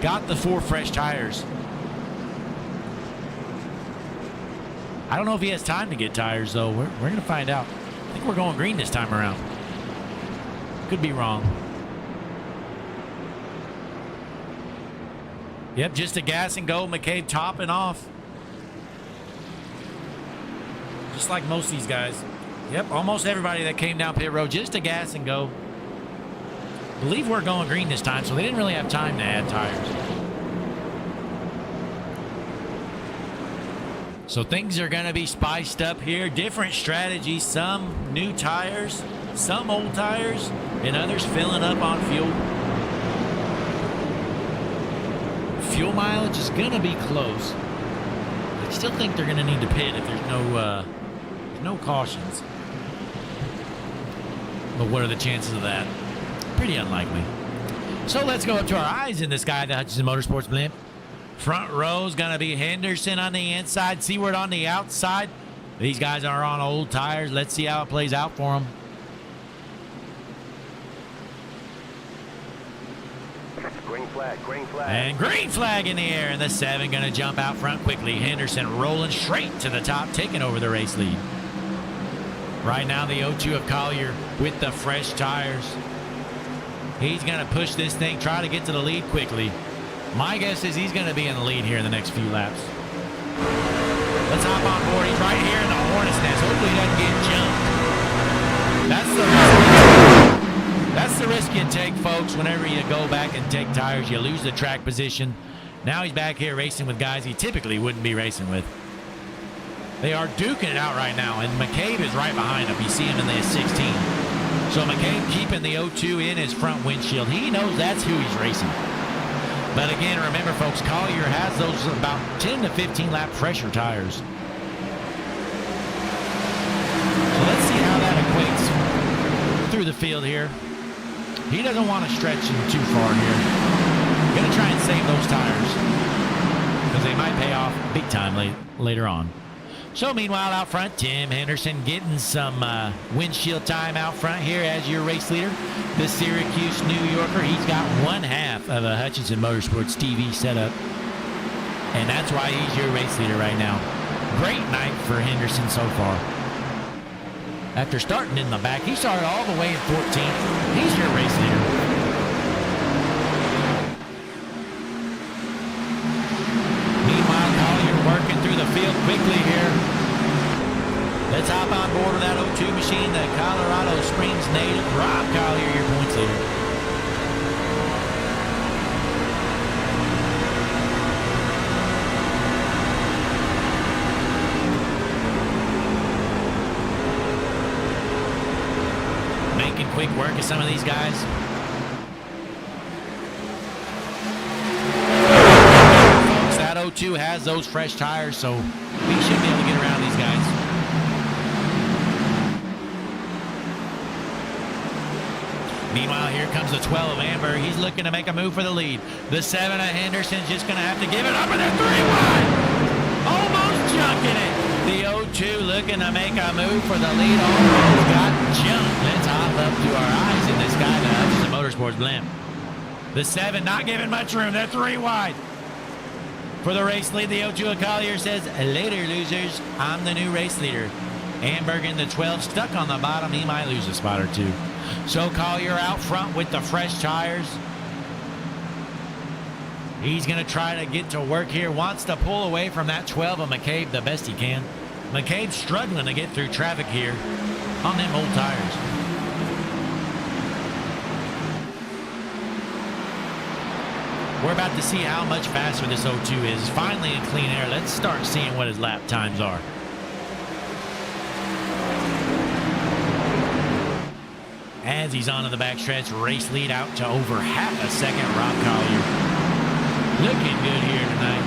got the 4 fresh tires. I don't know if he has time to get tires, though. We're going to find out. I think we're going green this time around. Could be wrong. Yep, just a gas and go. McCabe topping off. Just like most of these guys. Yep, almost everybody that came down pit road, just a gas and go. Believe we're going green this time, so they didn't really have time to add tires. So things are going to be spiced up here. Different strategies. Some new tires, some old tires, and others filling up on fuel. Fuel mileage is going to be close. I still think they're going to need to pit if there's no cautions. But what are the chances of that? Pretty unlikely. So let's go up to our eyes in this guy, the Hutchinson Motorsports blimp. Front row is going to be Henderson on the inside, Seward on the outside. These guys are on old tires. Let's see how it plays out for them. Green flag, green flag. And green flag in the air, and the 7 going to jump out front quickly. Henderson rolling straight to the top, taking over the race lead. Right now, the O2 of Collier with the fresh tires. He's going to push this thing, try to get to the lead quickly. My guess is he's going to be in the lead here in the next few laps. Let's hop on board. He's right here in the hornet's nest. Hopefully he doesn't get jumped. That's the risk you take, folks. Whenever you go back and take tires, you lose the track position. Now he's back here racing with guys he typically wouldn't be racing with. They are duking it out right now, and McCabe is right behind him. You see him in the 16. So McCabe keeping the O2 in his front windshield. He knows that's who he's racing. But again, remember, folks, Collier has those about 10 to 15 lap fresher tires. So let's see how that equates through the field here. He doesn't want to stretch him too far here. Going to try and save those tires because they might pay off big time later on. So meanwhile, out front, Tim Henderson getting some windshield time out front here as your race leader. The Syracuse New Yorker, he's got 1/2 of a Hutchinson Motorsports TV setup. And that's why he's your race leader right now. Great night for Henderson so far. After starting in the back, he started all the way in 14th. He's your race leader. Meanwhile, Collier working through the field quickly here. Let's hop on board with that O2 machine, the Colorado Springs native, Rob Collier, your points leader. Making quick work of some of these guys. 02 has those fresh tires, so we should be able to get around these guys. Meanwhile, here comes the 12 of Amber. He's looking to make a move for the lead. The 7 of Henderson's just going to have to give it up, and they're 3 wide. Almost junking it. The 02 looking to make a move for the lead. Almost got jumped. Let's hop up to our eyes in this guy, the Hutchinson Motorsports blimp. The 7 not giving much room. They're 3 wide. For the race lead, the 02 of Collier says, later, losers. I'm the new race leader. Amberg in the 12 stuck on the bottom. He might lose a spot or two. So Collier out front with the fresh tires. He's going to try to get to work here. Wants to pull away from that 12 of McCabe the best he can. McCabe's struggling to get through traffic here on them old tires. We're about to see how much faster this 02 is. Finally in clean air. Let's start seeing what his lap times are. As he's onto the backstretch, race lead out to over half a second. Rob Collier looking good here tonight.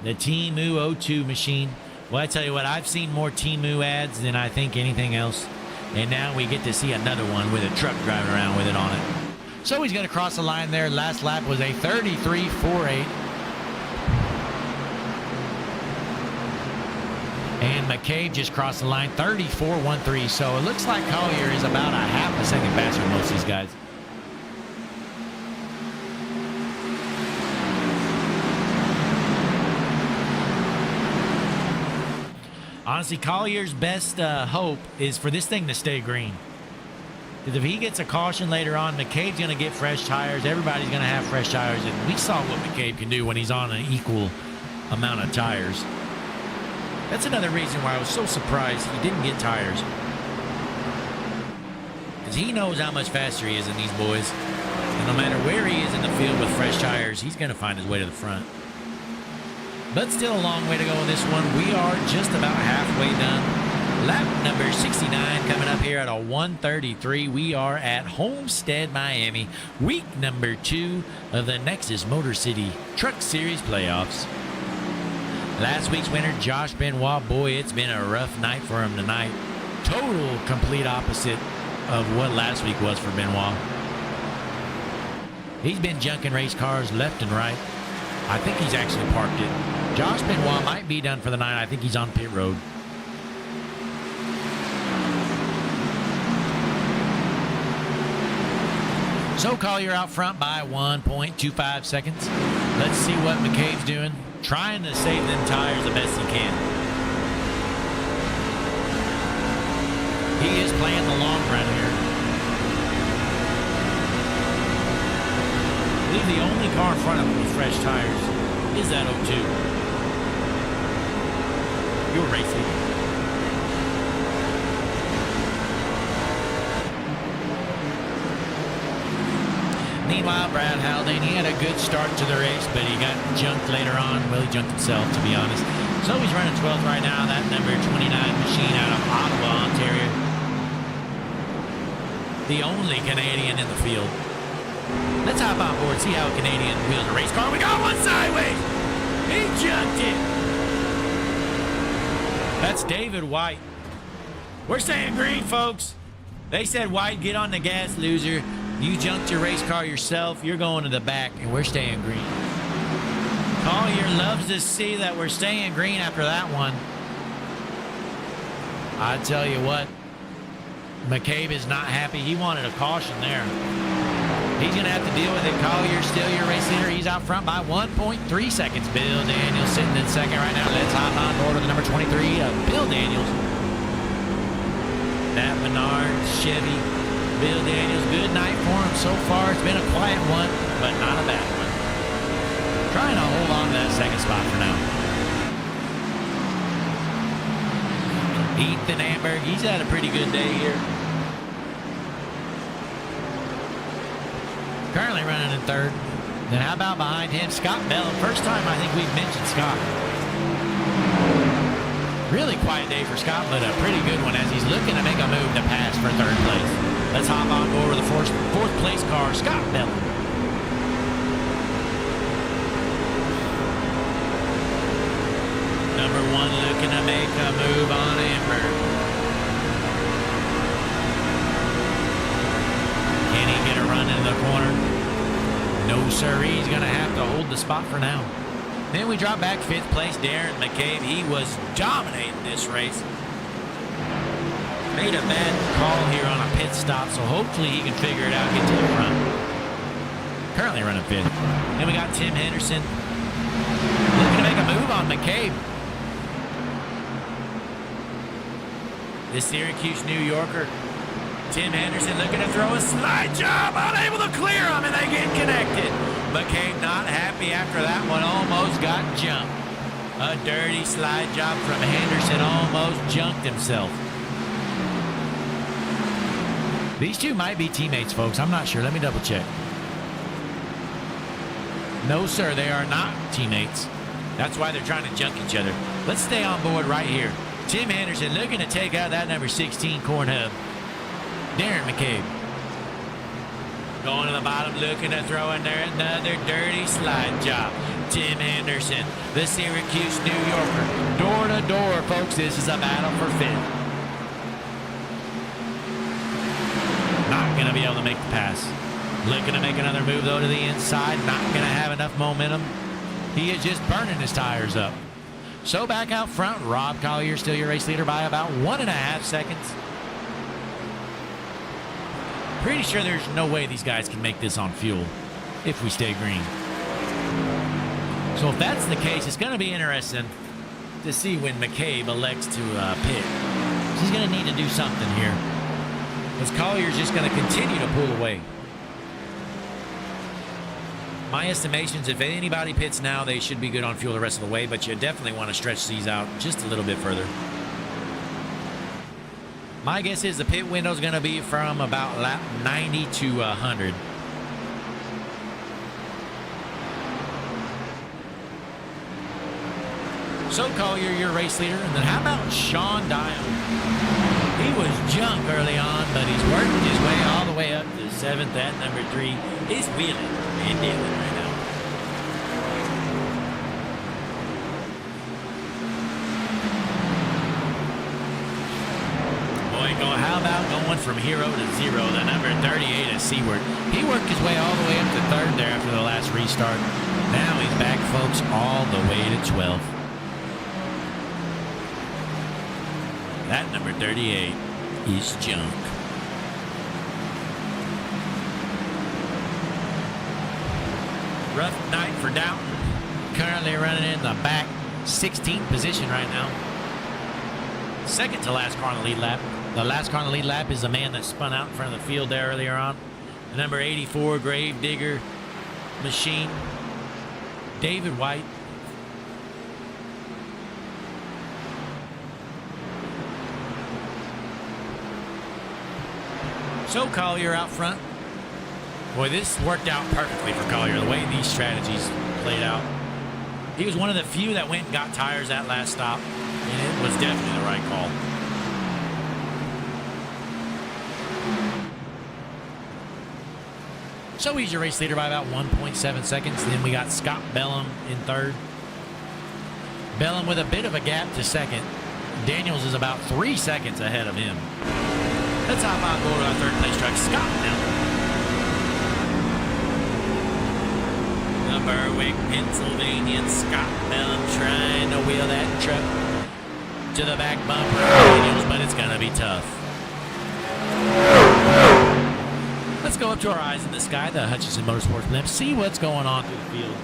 The Temu 02 machine. Well, I tell you what, I've seen more Temu ads than I think anything else. And now we get to see another one with a truck driving around with it on it. So he's going to cross the line there. Last lap was a 33.48. And McCabe just crossed the line, 34.13. So it looks like Collier is about a half a second faster than most of these guys. Honestly, Collier's best hope is for this thing to stay green. Because if he gets a caution later on, McCabe's going to get fresh tires. Everybody's going to have fresh tires. And we saw what McCabe can do when he's on an equal amount of tires. That's another reason why I was so surprised he didn't get tires. Because he knows how much faster he is than these boys. And no matter where he is in the field with fresh tires, he's going to find his way to the front. But still a long way to go in this one. We are just about halfway done. Lap number 69 coming up here at a 1:33. We are at Homestead, Miami. Week number 2 of the Nexus Motor City Truck Series playoffs. Last week's winner, Josh Benoit. Boy, it's been a rough night for him tonight. Total complete opposite of what last week was for Benoit. He's been junking race cars left and right. I think he's actually parked it. Josh Benoit might be done for the night. I think he's on pit road. So Collier out front by 1.25 seconds. Let's see what McCabe's doing. Trying to save them tires the best he can. He is playing the long run here. I believe the only car in front of him with fresh tires is that 02. You're racing. Meanwhile, Brad Haldane, he had a good start to the race, but he got junked later on. Well, he junked himself, to be honest. So he's running 12th right now. That number 29 machine out of Ottawa, Ontario. The only Canadian in the field. Let's hop on board, see how a Canadian wheels a race car. We got one sideways. He junked it. That's David White. We're saying green, folks. They said, White, get on the gas, loser. You junked your race car yourself. You're going to the back, and we're staying green. Collier loves to see that we're staying green after that one. I tell you what, McCabe is not happy. He wanted a caution there. He's going to have to deal with it. Collier still your race leader. He's out front by 1.3 seconds. Bill Daniels sitting in second right now. Let's hop on board with the number 23 of Bill Daniels. That Menard Chevy. Bill Daniels, good night for him so far. It's been a quiet one, but not a bad one. Trying to hold on to that second spot for now. Ethan Amberg, he's had a pretty good day here. Currently running in third. Then how about behind him, Scott Bell? First time I think we've mentioned Scott. Really quiet day for Scott, but a pretty good one as he's looking to make a move to pass for third place. Let's hop on board with the fourth place car, Scott Bell. Number 1 looking to make a move on Amber. Can he get a run into the corner? No, sir. He's going to have to hold the spot for now. Then we drop back 5th place, Darren McCabe. He was dominating this race. Made a bad call here on a pit stop, so hopefully he can figure it out, get to the front. Currently running 5th. Then we got Tim Henderson looking to make a move on McCabe. The Syracuse New Yorker, Tim Henderson looking to throw a slide job, unable to clear him, and they get connected. McCabe not happy after that one, almost got jumped. A dirty slide job from Henderson, almost junked himself. These two might be teammates, folks. I'm not sure. Let me double check. No, sir, they are not teammates. That's why they're trying to junk each other. Let's stay on board right here. Tim Henderson looking to take out that number 16 corn hub. Darren McCabe. Going to the bottom, looking to throw in there another dirty slide job. Tim Henderson, the Syracuse New Yorker. Door to door, folks. This is a battle for 5th. Not going to be able to make the pass. Looking to make another move, though, to the inside. Not going to have enough momentum. He is just burning his tires up. So back out front, Rob Collier still your race leader by about 1.5 seconds. Pretty sure there's no way these guys can make this on fuel if we stay green. So if that's the case, it's going to be interesting to see when McCabe elects to pit. He's going to need to do something here, because Collier's just going to continue to pull away. My estimations, if anybody pits now, they should be good on fuel the rest of the way, but you definitely want to stretch these out just a little bit further. My guess is the pit window is going to be from about lap 90 to 100. So Collier, your race leader. And then how about Sean Dial? He was junk early on, but he's working his way all the way up to 7th at number 3. He's wheeling and dealing right now. How about going from hero to 0? The number 38 is Seward. He worked his way all the way up to 3rd there after the last restart. Now he's back, folks, all the way to 12th. That number 38 is junk. Rough night for Downton. Currently running in the back 16th position right now. Second to last car on the lead lap. The last car on the lead lap is the man that spun out in front of the field there earlier on. The number 84 Grave Digger Machine, David White. So Collier out front. Boy, this worked out perfectly for Collier, the way these strategies played out. He was one of the few that went and got tires that last stop, and it was definitely the right call. So he's your race leader by about 1.7 seconds. Then we got Scott Bellum in 3rd. Bellum with a bit of a gap to 2nd. Daniels is about 3 seconds ahead of him. Let's hop on board our 3rd place truck, Scott now. The Berwick, Pennsylvania, Scott Bellum trying to wheel that truck to the back bumper of Daniels, but it's going to be tough. Let's go up to our eyes in the sky, the Hutchinson Motorsports blimp, see what's going on through the field.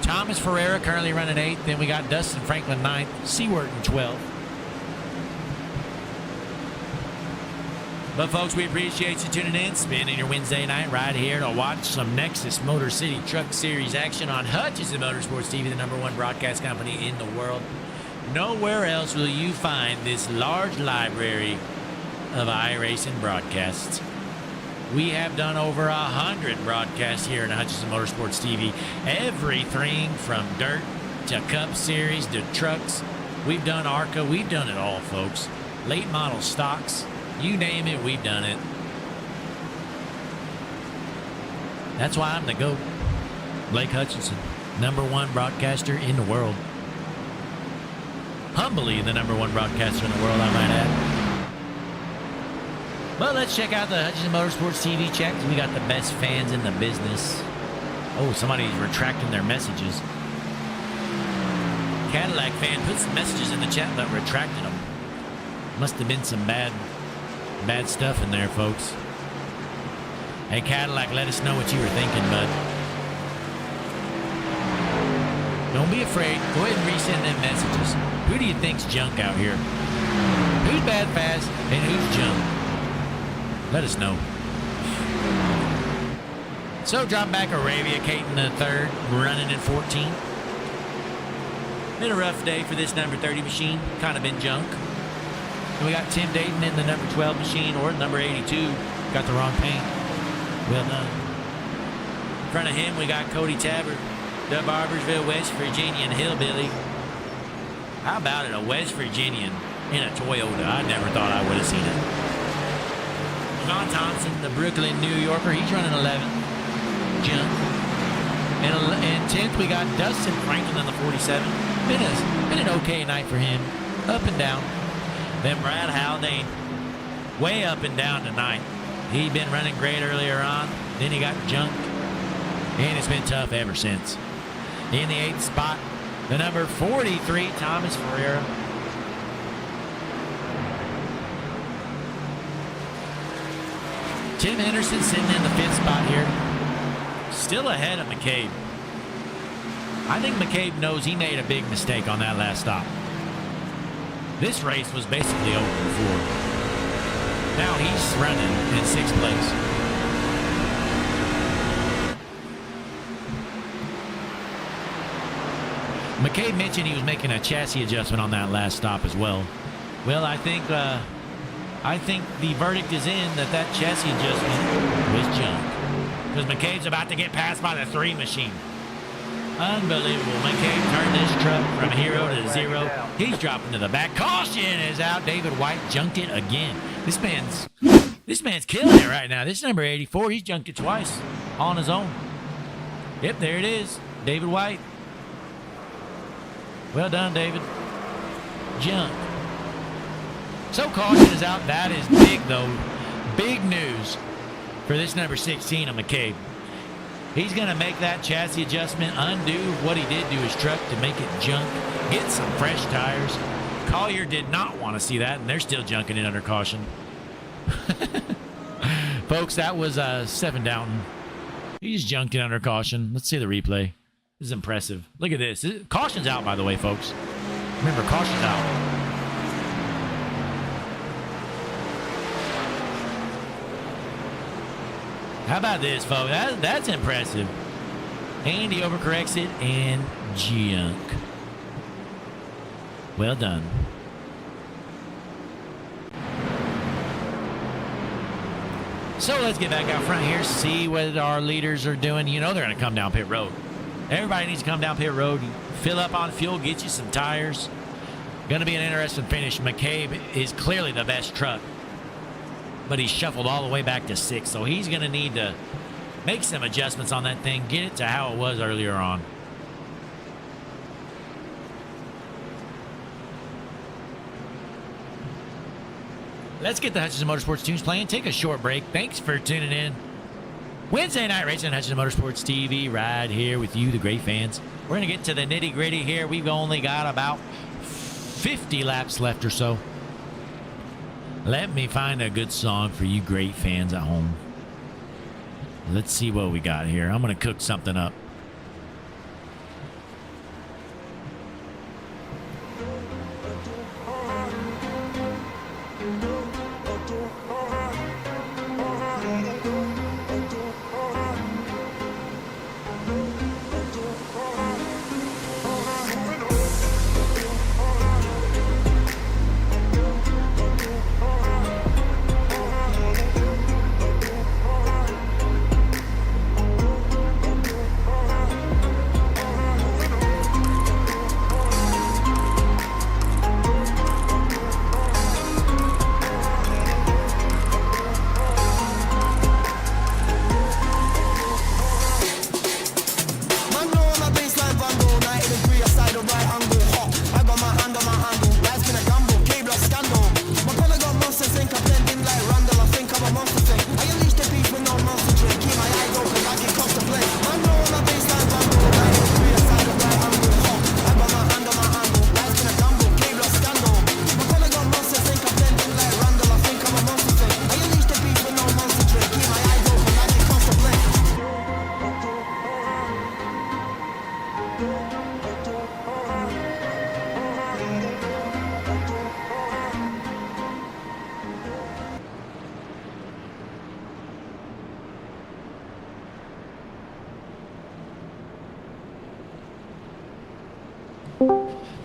Thomas Ferreira currently running 8th. Then we got Dustin Franklin 9th, Seward in 12th. But folks, we appreciate you tuning in, spending your Wednesday night right here to watch some Nexus Motor City Truck Series action on Hutchinson Motorsports TV, the #1 broadcast company in the world. Nowhere else will you find this large library of iRacing broadcasts. We have done over 100 broadcasts here in Hutchinson Motorsports TV. Everything from dirt to Cup Series to trucks. We've done ARCA. We've done it all, folks. Late model stocks. You name it, we've done it. That's why I'm the GOAT. Blake Hutchinson, #1 broadcaster in the world. Humbly the #1 broadcaster in the world, I might add. But let's check out the Hutchinson Motorsports TV chat, 'cause we got the best fans in the business. Oh, somebody's retracting their messages. Cadillac fan put some messages in the chat but retracted them. Must have been some bad stuff in there, folks. Hey, Cadillac, let us know what you were thinking, bud. Don't be afraid. Go ahead and resend them messages. Who do you think's junk out here? Who's bad fast and who's junk? Let us know. So drop back Arabia, Kate in the third, running in 14. Been a rough day for this number 30 machine. Kind of been junk. And we got Tim Dayton in the number 12 machine, or number 82. Got the wrong paint. Well done. In front of him, we got Cody Tabbert, the Barbersville, West Virginian hillbilly. How about it, a West Virginian in a Toyota? I never thought I would have seen it. John Thompson, the Brooklyn, New Yorker, he's running 11th. Junk. And 10th, we got Dustin Franklin in the 47. Been an okay night for him. Up and down. Then Brad Haldane, way up and down tonight. He'd been running great earlier on. Then he got junked. And it's been tough ever since. In the 8th spot, the number 43, Thomas Ferreira. Tim Henderson sitting in the 5th spot here. Still ahead of McCabe. I think McCabe knows he made a big mistake on that last stop. This race was basically over before. Now he's running in 6th place. McCabe mentioned he was making a chassis adjustment on that last stop as well. Well, I think the verdict is in that chassis adjustment was junk. Because McCabe's about to get passed by the 3 machine. Unbelievable. McCabe turned this truck from hero to zero. He's dropping to the back. Caution is out. David White junked it again. This man's killing it right now. This number 84, he's junked it twice on his own. Yep, there it is. David White. Well done, David. Junk. So caution is out. That is big, though. Big news for this number 16 of McCabe. He's going to make that chassis adjustment, undo what he did to his truck to make it junk, get some fresh tires. Collier did not want to see that, and they're still junking it under caution. Folks, that was 7 Downton. He's junking under caution. Let's see the replay. This is impressive. Look at this. Caution's out, by the way, folks. Remember, caution's out. How about this, folks? That's impressive. Andy overcorrects it and junk. Well done. So let's get back out front here, see what our leaders are doing. You know they're going to come down pit road. Everybody needs to come down pit road, fill up on fuel, get you some tires. Going to be an interesting finish. McCabe is clearly the best truck, but he's shuffled all the way back to 6th, so he's going to need to make some adjustments on that thing, get it to how it was earlier on. Let's get the Hutchinson Motorsports tunes playing. Take a short break. Thanks for tuning in. Wednesday night racing on Hutchinson Motorsports TV right here with you, the great fans. We're going to get to the nitty-gritty here. We've only got about 50 laps left or so. Let me find a good song for you great fans at home. Let's see what we got here. I'm going to cook something up.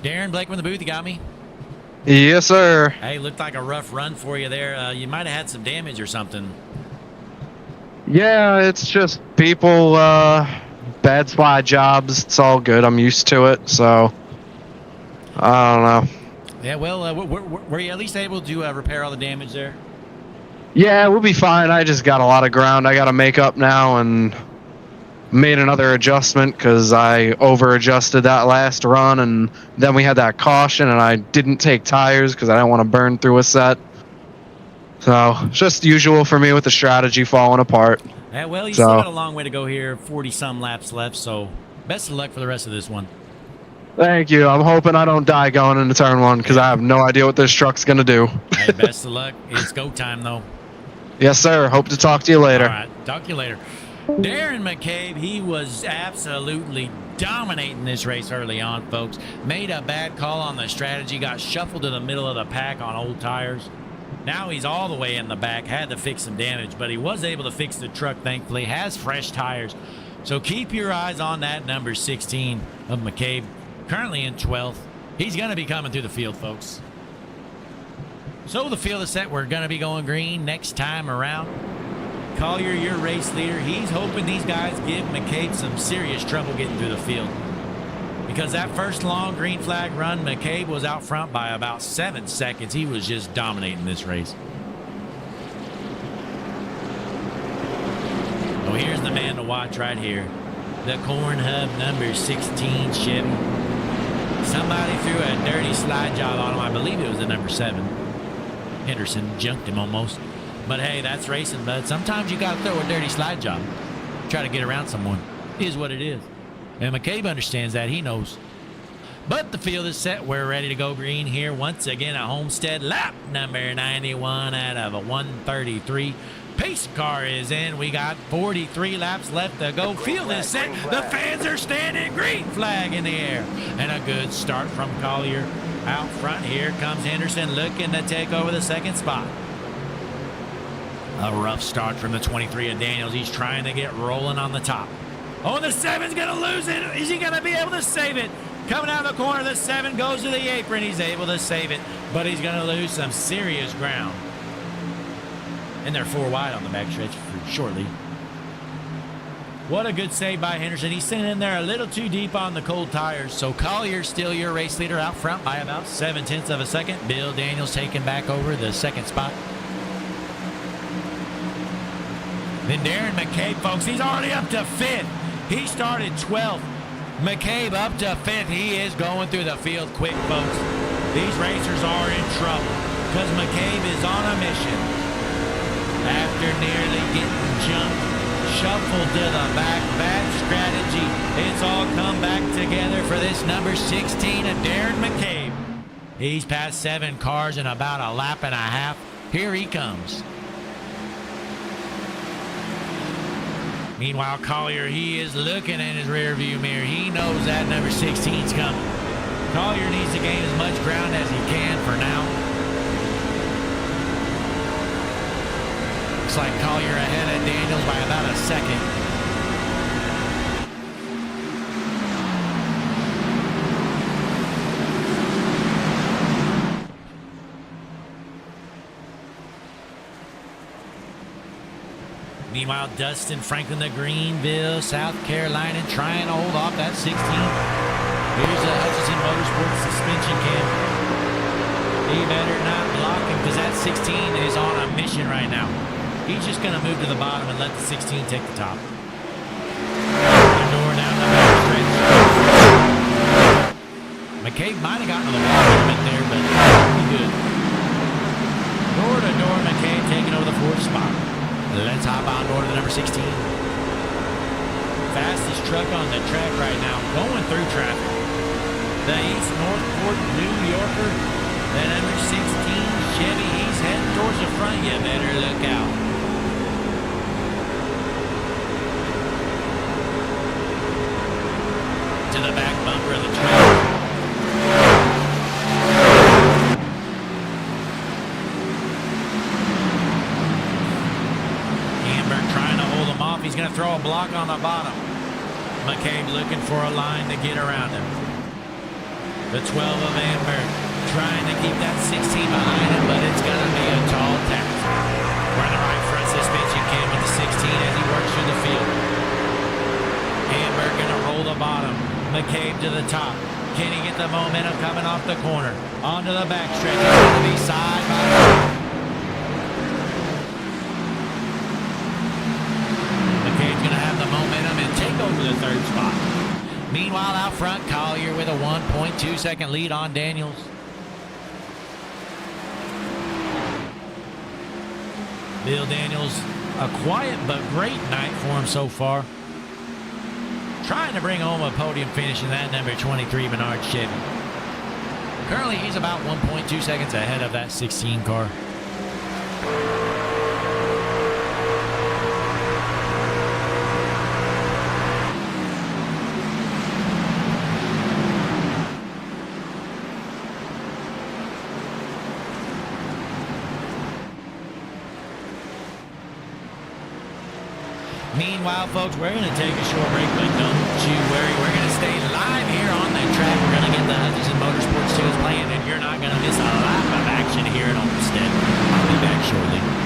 Darren Blake from the booth, you got me? Yes, sir. Hey, looked like a rough run for you there. You might have had some damage or something. Yeah, it's just people, bad spot jobs. It's all good. I'm used to it, so I don't know. Yeah, well, were you at least able to repair all the damage there? Yeah, we'll be fine. I just got a lot of ground I got to make up now, and made another adjustment because I over-adjusted that last run, and then we had that caution, and I didn't take tires because I didn't want to burn through a set. So, it's just usual for me with the strategy falling apart. Yeah, well, you still got a long way to go here. 40-some laps left, so best of luck for the rest of this one. Thank you. I'm hoping I don't die going into turn 1 because I have no idea what this truck's going to do. Hey, best of luck. It's go time, though. Yes, sir. Hope to talk to you later. All right, talk to you later. Darren McCabe, he was absolutely dominating this race early on, folks. Made a bad call on the strategy, got shuffled to the middle of the pack on old tires. Now he's all the way in the back, had to fix some damage, but he was able to fix the truck, thankfully, has fresh tires. So keep your eyes on that number 16 of McCabe, currently in 12th. He's going to be coming through the field, folks. So the field is set. We're going to be going green next time around. Collier, your race leader, he's hoping these guys give McCabe some serious trouble getting through the field. Because that first long green flag run, McCabe was out front by about 7 seconds. He was just dominating this race. Oh, here's the man to watch right here. The Corn Hub number 16 Chevy. Somebody threw a dirty slide job on him. I believe it was the number 7. Henderson junked him almost. But hey, that's racing, bud. Sometimes you got to throw a dirty slide job. Try to get around someone. Is what it is. And McCabe understands that. He knows. But the field is set. We're ready to go green here. Once again, a Homestead lap number 91 out of a 133. Pace car is in. We got 43 laps left to go. Field is set. The fans are standing. Green flag in the air. And a good start from Collier. Out front here comes Henderson looking to take over the second spot. A rough start from the 23 of Daniels. He's trying to get rolling on the top. Oh, and the 7's going to lose it. Is he going to be able to save it? Coming out of the corner, the 7 goes to the apron. He's able to save it, but he's going to lose some serious ground. And they're 4 wide on the backstretch shortly. What a good save by Henderson. He's sitting in there a little too deep on the cold tires. So Collier's still your race leader out front by about 0.7 of a second. Bill Daniels taking back over the second spot. Then Darren McCabe, folks, he's already up to 5th. He started 12th. McCabe up to 5th. He is going through the field quick, folks. These racers are in trouble because McCabe is on a mission. After nearly getting jumped, shuffled to the back, bad strategy. It's all come back together for this number 16 of Darren McCabe. He's passed 7 cars in about a lap and a half. Here he comes. Meanwhile, Collier, he is looking in his rearview mirror. He knows that number 16's coming. Collier needs to gain as much ground as he can for now. Looks like Collier ahead of Daniels by about a second. Meanwhile, Dustin Franklin, the Greenville, South Carolina, trying to hold off that 16. Here's a Hutchinson Motorsports suspension cam. He better not block him because that 16 is on a mission right now. He's just going to move to the bottom and let the 16 take the top. The door down the back stretch. McCabe might have gotten on the wall a little bit there, but pretty good. Door to door, McCabe taking over the 4th spot. Let's hop on board to the number 16. Fastest truck on the track right now, going through traffic. The East Northport New Yorker, the number 16 Chevy, he's heading towards the front. You better look out. To the back bumper of the 12. He's going to throw a block on the bottom. McCabe looking for a line to get around him. The 12 of Amber trying to keep that 16 behind him, but it's going to be a tall task. We're in the right front suspension cam with the 16 as he works through the field. Amber going to roll the bottom. McCabe to the top. Can he get the momentum coming off the corner? Onto the backstretch. It's going to be side by side. McCabe's going to have the momentum and take over the third spot. Meanwhile, out front, Collier with a 1.2 second lead on Daniels. Bill Daniels, a quiet but great night for him so far. Trying to bring home a podium finish in that number 23 Menard Chevy. Currently, he's about 1.2 seconds ahead of that 16 car. Meanwhile, folks, we're going to take a short break, but don't you worry. We're going to stay live here on the track. We're going to get the Hutchinson Motorsports Series playing, and you're not going to miss a lot of action here at Homestead. I'll be back shortly.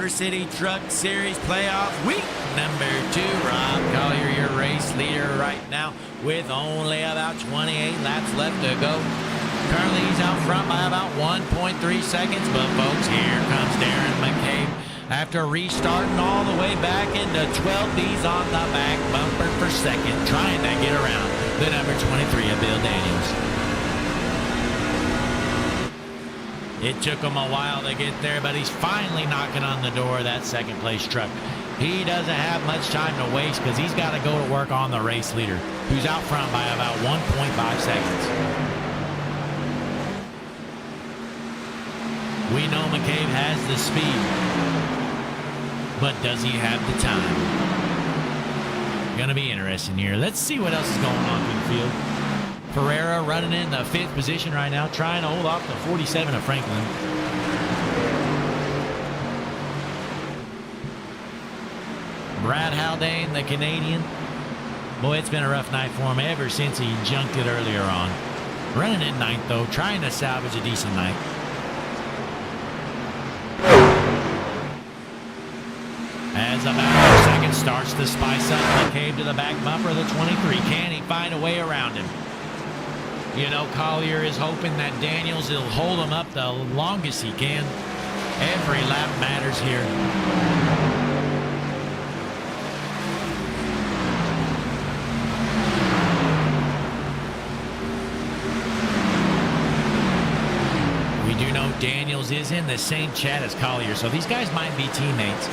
Motor City Truck Series Playoff Week number 2. Rob Collier, your race leader right now with only about 28 laps left to go. Currently, he's out front by about 1.3 seconds, but folks, here comes Darren McCabe. After restarting all the way back into 12th, he's on the back bumper for second, trying to get around the number 23 of Bill Daniels. It took him a while to get there, but he's finally knocking on the door of that second place truck. He doesn't have much time to waste because he's got to go to work on the race leader, who's out front by about 1.5 seconds. We know McCabe has the speed, but does he have the time? Gonna be interesting here. Let's see what else is going on in the field. Ferreira running in the 5th position right now, trying to hold off the 47 of Franklin. Brad Haldane, the Canadian. Boy, it's been a rough night for him ever since he junked it earlier on. Running in 9th, though, trying to salvage a decent night. As about 2 seconds starts to spice up McCabe to the back bumper of the 23. Can he find a way around him? You know, Collier is hoping that Daniels will hold him up the longest he can. Every lap matters here. We do know Daniels is in the same chat as Collier, so these guys might be teammates.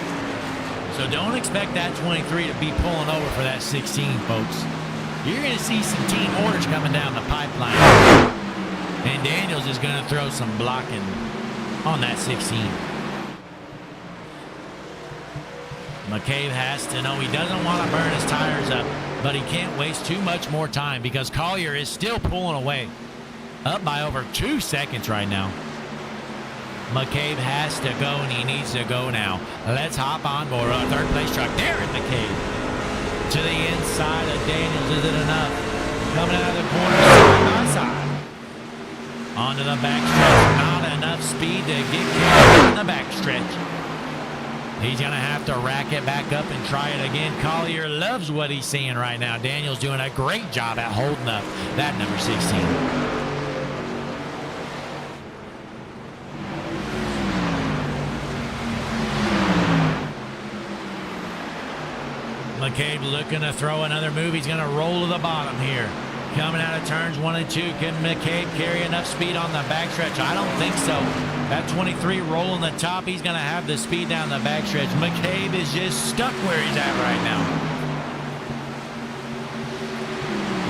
So don't expect that 23 to be pulling over for that 16, folks. You're going to see some team orders coming down the pipeline. And Daniels is going to throw some blocking on that 16. McCabe has to know he doesn't want to burn his tires up, but he can't waste too much more time because Collier is still pulling away. Up by over 2 seconds right now. McCabe has to go, and he needs to go now. Let's hop on board our 3rd place truck. Darren McCabe to the inside of Daniels. Is it enough? Coming out of the corner, side by side. Onto the backstretch. Not enough speed to get carried on the backstretch. He's going to have to rack it back up and try it again. Collier loves what he's seeing right now. Daniels doing a great job at holding up that number 16. McCabe looking to throw another move. He's going to roll to the bottom here. Coming out of turns 1 and 2. Can McCabe carry enough speed on the backstretch? I don't think so. That 23 rolling the top. He's going to have the speed down the backstretch. McCabe is just stuck where he's at right now.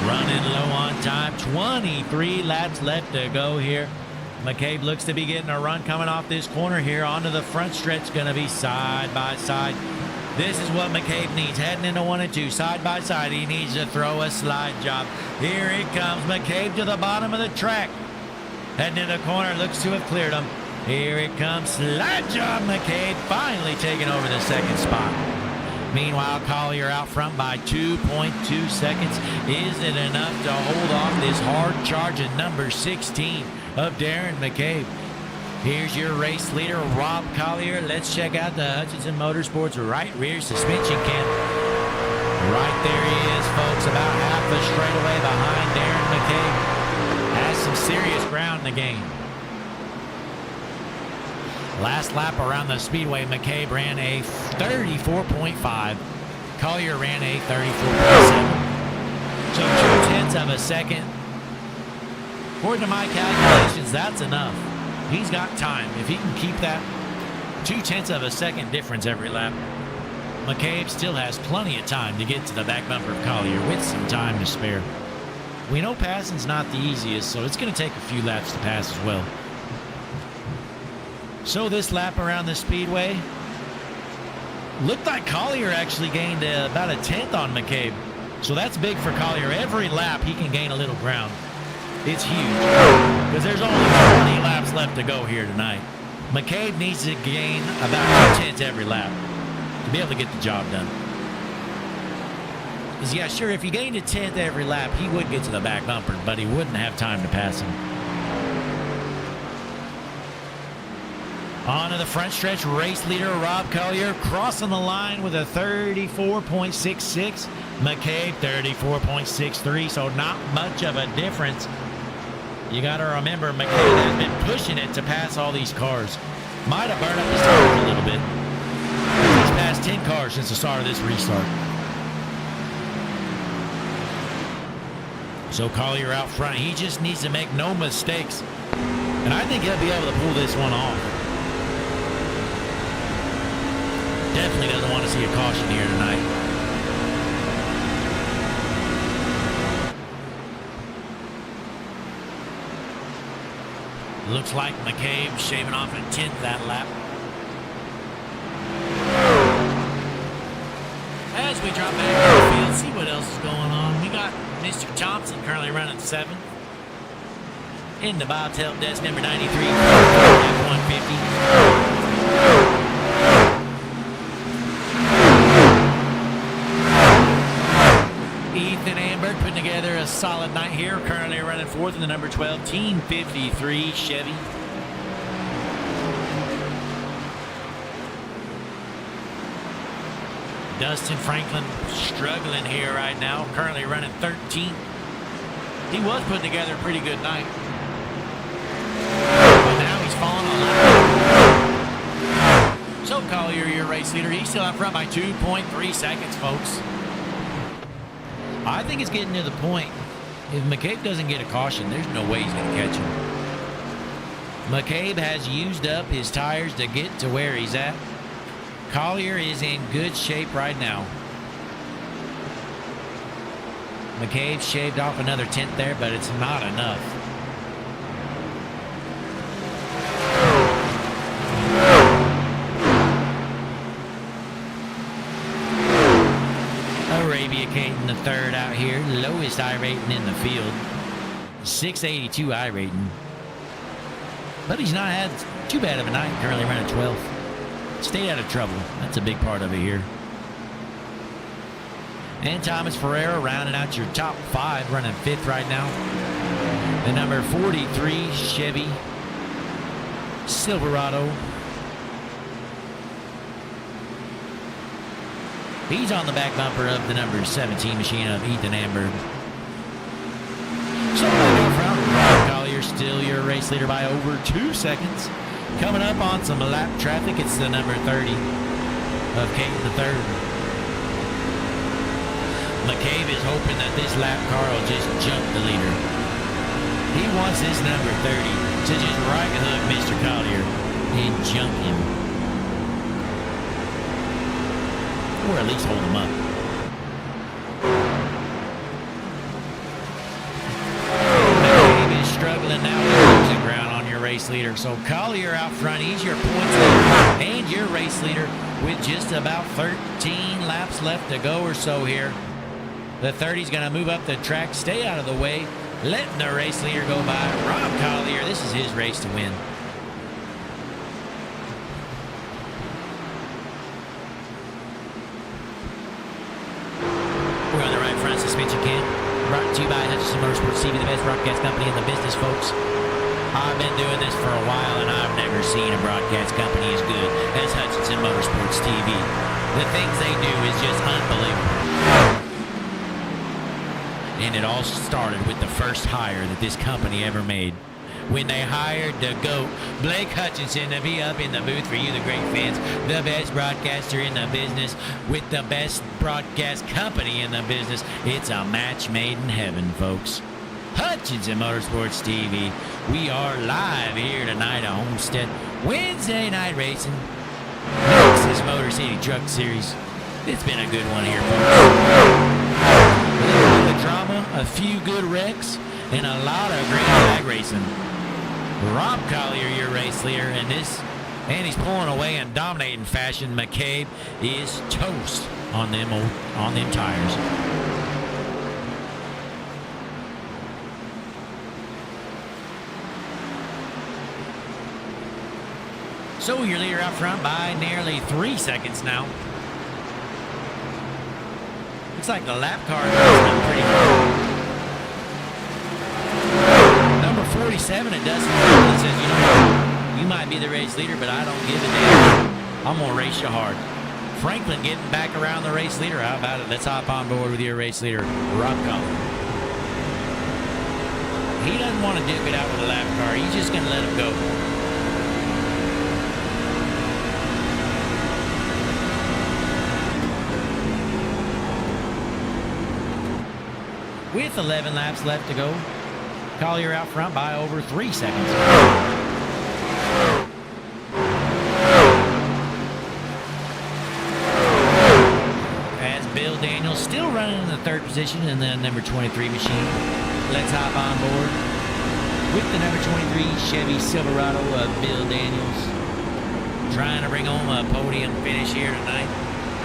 Running low on time. 23 laps left to go here. McCabe looks to be getting a run coming off this corner here. Onto the front stretch. Going to be side by side. This is what McCabe needs. Heading into 1 and 2, side by side. He needs to throw a slide job. Here it comes. McCabe to the bottom of the track. Heading into the corner. Looks to have cleared him. Here it comes. Slide job. McCabe finally taking over the 2nd spot. Meanwhile, Collier out front by 2.2 seconds. Is it enough to hold off this hard charging number 16 of Darren McCabe? Here's your race leader, Rob Collier. Let's check out the Hutchinson Motorsports right rear suspension cam. Right there he is, folks, about half a straightaway behind Darren McCabe. Has some serious ground in the game. Last lap around the speedway, McCabe ran a 34.5. Collier ran a 34.7. So 0.2 of a second. According to my calculations, that's enough. He's got time. If he can keep that 0.2 of a second difference every lap, McCabe still has plenty of time to get to the back bumper of Collier with some time to spare. We know passing's not the easiest, so it's going to take a few laps to pass as well. So this lap around the speedway, looked like Collier actually gained about a 1/10 on McCabe. So that's big for Collier. Every lap he can gain a little ground. It's huge because there's only 20 laps left to go here tonight. McCabe needs to gain about 2/10 every lap to be able to get the job done. Because, yeah, sure, if he gained a 1/10 every lap, he would get to the back bumper, but he wouldn't have time to pass him. On to the front stretch, race leader Rob Collier crossing the line with a 34.66. McCabe 34.63, so not much of a difference. You got to remember, McCabe has been pushing it to pass all these cars. Might have burned up his tires a little bit. He's passed 10 cars since the start of this restart. So Collier out front, he just needs to make no mistakes. And I think he'll be able to pull this one off. Definitely doesn't want to see a caution here tonight. Looks like McCabe shaving off a 10th that lap. As we drop back to the field, see what else is going on. We got Mr. Thompson currently running 7th. In the Bob's help desk, number 93, F-150. Ethan Amber putting together a solid night here. Currently running 4th in the number 12, Team 53 Chevy. Dustin Franklin struggling here right now. Currently running 13th. He was putting together a pretty good night. But now he's falling on that. So Collier, your race leader, he's still out front by 2.3 seconds, folks. I think it's getting to the point. If McCabe doesn't get a caution, there's no way he's going to catch him. McCabe has used up his tires to get to where he's at. Collier is in good shape right now. McCabe shaved off another 10th there, but it's not enough. Arabia Caden the third out here, lowest I rating in the field, 682 I rating. But he's not had too bad of a night, currently running 12th. Stay out of trouble, that's a big part of it here. And Thomas Ferreira rounding out your top 5, running 5th right now. The number 43 Chevy Silverado. He's on the back bumper of the number 17 machine of Ethan Amber. So Rob Collier still your race leader by over 2 seconds. Coming up on some lap traffic, it's the number 30 of Kate the third. McCabe is hoping that this lap car will just jump the leader. He wants this number 30 to just right hook Mr. Collier and jump him. Or at least hold him up. McCabe is struggling now with losing ground on your race leader. So Collier out front, he's your points leader and your race leader with just about 13 laps left to go or so here. The 30's going to move up the track, stay out of the way, letting the race leader go by. Rob Collier, this is his race to win. We're on the right front suspension cam. Brought to you by Hutchinson Motorsports TV, the best broadcast company in the business, folks. I've been doing this for a while, and I've never seen a broadcast company as good as Hutchinson Motorsports TV. The things they do is just unbelievable. And it all started with the first hire that this company ever made. When they hired the GOAT, Blake Hutchinson, to be up in the booth for you, the great fans, the best broadcaster in the business, with the best broadcast company in the business. It's a match made in heaven, folks. Hutchinson Motorsports TV. We are live here tonight at Homestead. Wednesday night racing. Nexus Motor City Truck Series. It's been a good one here, folks. A little bit of drama, a few good wrecks, and a lot of green flag racing. Rob Collier, your race leader, and he's pulling away in dominating fashion. McCabe is toast on them tires. So your leader out front by nearly 3 seconds now. Looks like the lap car is up pretty good. Number 47, it doesn't. It says, you know, you might be the race leader, but I don't give a damn. I'm going to race you hard. Franklin getting back around the race leader. How about it? Let's hop on board with your race leader, Rob Collins. He doesn't want to duke it out with a lap car. He's just going to let him go. With 11 laps left to go, Collier out front by over 3 seconds. As Bill Daniels still running in the third position in the number 23 machine. Let's hop on board with the number 23 Chevy Silverado of Bill Daniels. Trying to bring home a podium finish here tonight.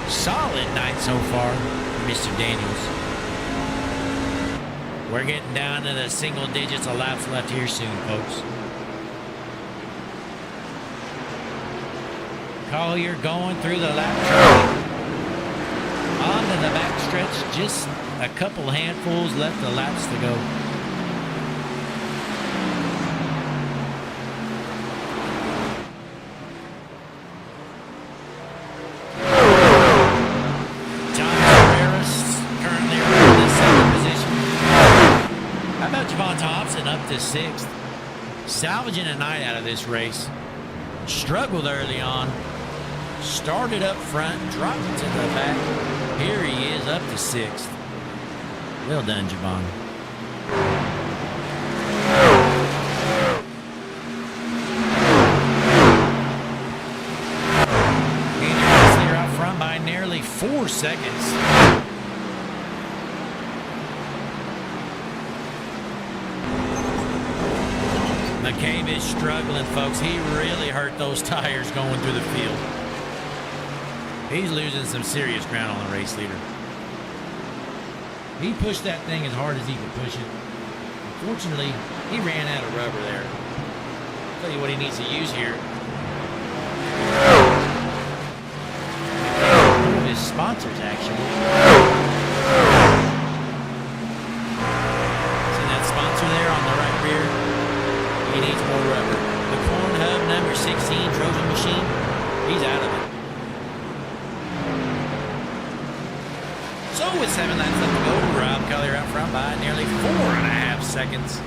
Solid night so far for Mr. Daniels. We're getting down to the single digits of laps left here soon, folks. Collier going through the lap track. Onto the back stretch, just a couple handfuls left of laps to go. Up to 6th. Salvaging a night out of this race. Struggled early on. Started up front, dropped to the back. Here he is up to 6th. Well done, Javon. They're out front by nearly 4 seconds. McCabe is struggling, folks. He really hurt those tires going through the field. He's losing some serious ground on the race leader. He pushed that thing as hard as he could push it. Unfortunately, he ran out of rubber there. I'll tell you what he needs to use here. One of his sponsors, actually. See that sponsor there on the right rear? He needs more rubber. The Corn Hub number 16 Trojan machine, he's out of it. So with 7 laps left to go, Rob Collier out front by nearly 4.5 seconds.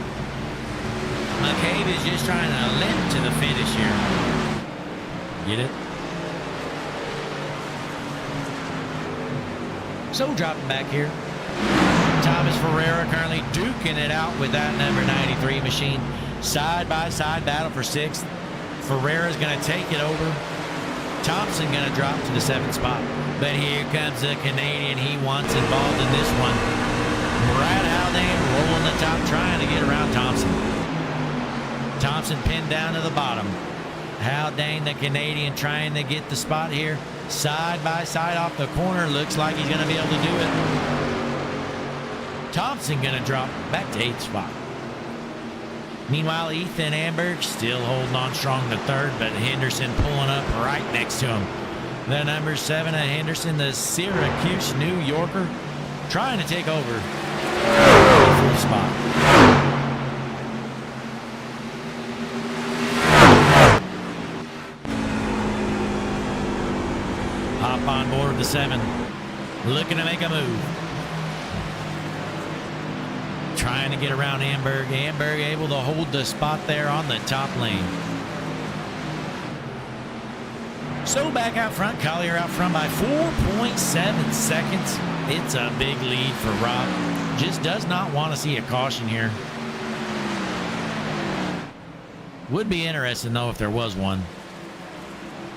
McCabe is just trying to limp to the finish here. Get it? So dropping back here. Thomas Ferreira currently duking it out with that number 93 machine. Side-by-side battle for 6th. Ferreira's going to take it over. Thompson going to drop to the 7th spot. But here comes the Canadian. He wants involved in this one. Brad Haldane rolling the top, trying to get around Thompson. Thompson pinned down to the bottom. Haldane, the Canadian, trying to get the spot here. Side-by-side off the corner. Looks like he's going to be able to do it. Thompson going to drop back to 8th spot. Meanwhile, Ethan Amberg still holding on strong to 3rd, but Henderson pulling up right next to him. The number 7 of Henderson, the Syracuse New Yorker, trying to take over the 4th spot. Hop on board with the 7, looking to make a move. Trying to get around Amberg. Amberg able to hold the spot there on the top lane. So back out front, Collier out front by 4.7 seconds. It's a big lead for Rob. Just does not want to see a caution here. Would be interesting though if there was one.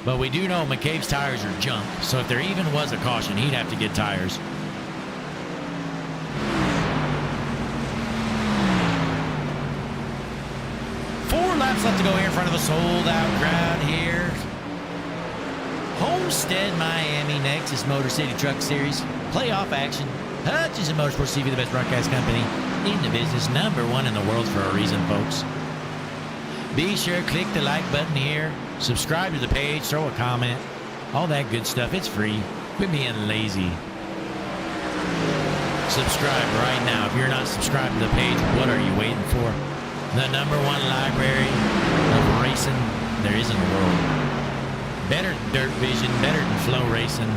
But we do know McCabe's tires are junk, so if there even was a caution, he'd have to get tires. Laps left to go here in front of a sold-out crowd here. Homestead, Miami, Nexus Motor City Truck Series. Playoff action. Hutchinson Motorsports TV, the best broadcast company in the business. #1 in the world for a reason, folks. Be sure to click the like button here. Subscribe to the page. Throw a comment. All that good stuff. It's free. Quit being lazy. Subscribe right now. If you're not subscribed to the page, what are you waiting for? The #1 library of racing there is in the world. Better than dirt vision, better than flow racing.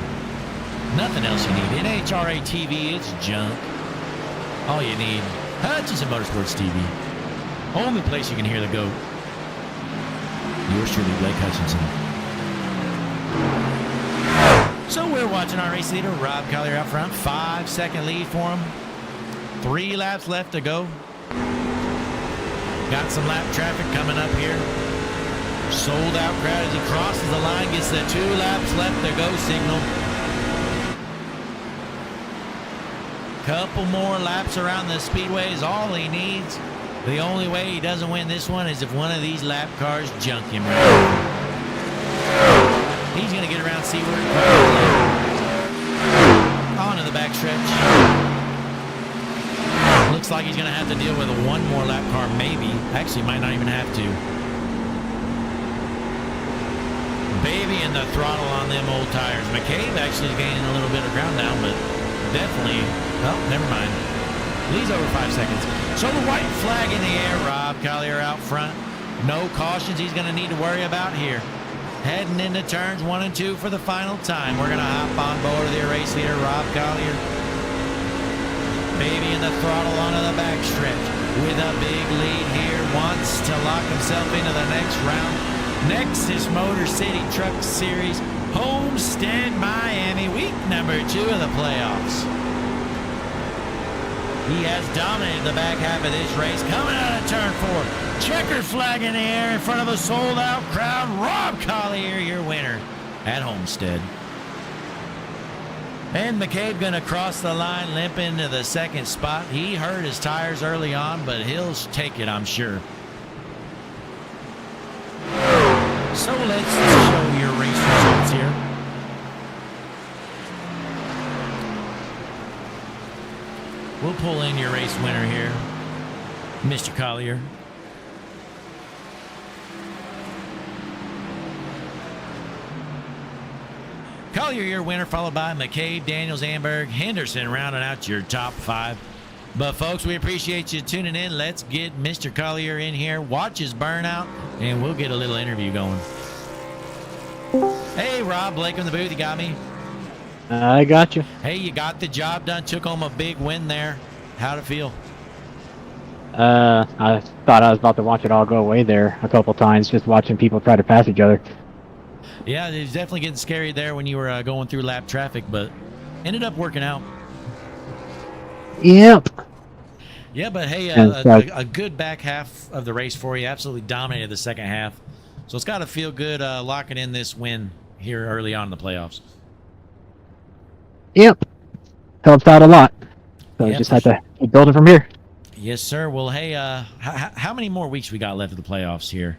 Nothing else you need. NHRA TV, it's junk. All you need, Hutchinson Motorsports TV. Only place you can hear the GOAT. Yours truly, Blake Hutchinson. So we're watching our race leader, Rob Collier, out front. 5-second lead for him. 3 laps left to go. Got some lap traffic coming up here. Sold out crowd as he crosses the line, gets the 2 laps left to go signal. Couple more laps around the speedway is all he needs. The only way he doesn't win this one is if one of these lap cars junk him right. He's going to get around Seaward. On to the backstretch. Looks like he's going to have to deal with one more lap car, maybe. Actually, might not even have to. Baby in the throttle on them old tires. McCabe actually is gaining a little bit of ground now, but definitely, oh, never mind. Leads over 5 seconds. So the white flag in the air. Rob Collier out front. No cautions he's going to need to worry about here. Heading into turns 1 and 2 for the final time. We're going to hop on board the race leader, Rob Collier. Baby in the throttle onto the backstretch with a big lead here. Wants to lock himself into the next round. Nexus Motor City Truck Series, Homestead, Miami, week number 2 of the playoffs. He has dominated the back half of this race. Coming out of turn 4. Checkered flag in the air in front of a sold-out crowd. Rob Collier, your winner at Homestead. And McCabe going to cross the line, limp into the 2nd spot. He hurt his tires early on, but he'll take it, I'm sure. So let's show your race results here. We'll pull in your race winner here, Mr. Collier. Collier, your winner, followed by McCabe, Daniels, Amberg, Henderson, rounding out your top 5. But, folks, we appreciate you tuning in. Let's get Mr. Collier in here, watch his burnout, and we'll get a little interview going. Hey, Rob, Blake in the booth, you got me? I got you. Hey, you got the job done, took home a big win there. How'd it feel? I thought I was about to watch it all go away there a couple times, just watching people try to pass each other. Yeah, it was definitely getting scary there when you were going through lap traffic, but ended up working out. Yep. Yeah, but hey, a good back half of the race for you. Absolutely dominated the second half. So it's got to feel good locking in this win here early on in the playoffs. Yep. Helps out a lot. So Yep, just have to keep building from here. Yes, sir. Well, hey, how many more weeks we got left of the playoffs here?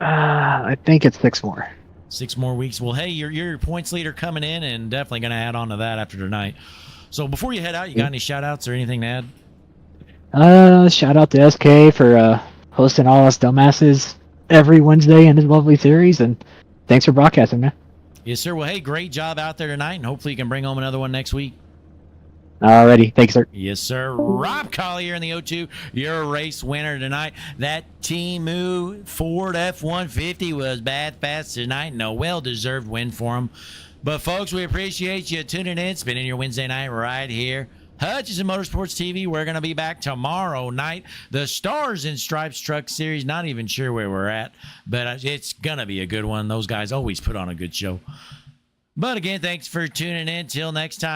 I think it's 6 more. 6 more weeks. Well, hey, you're your points leader coming in, and definitely going to add on to that after tonight. So before you head out, you got any shout-outs or anything to add? Shout out to SK for hosting all us dumbasses every Wednesday in his lovely series, and thanks for broadcasting, man. Yes, sir. Well, hey, great job out there tonight, and hopefully you can bring home another one next week. Alrighty. Thanks, sir. Yes, sir. Rob Collier in the O2, your race winner tonight. That Temu Ford F-150 was bad fast tonight, and a well-deserved win for him. But, folks, we appreciate you tuning in, spending your Wednesday night right here. Hutchinson Motorsports TV, we're going to be back tomorrow night. The Stars and Stripes Truck Series, not even sure where we're at, but it's going to be a good one. Those guys always put on a good show. But, again, thanks for tuning in. Till next time.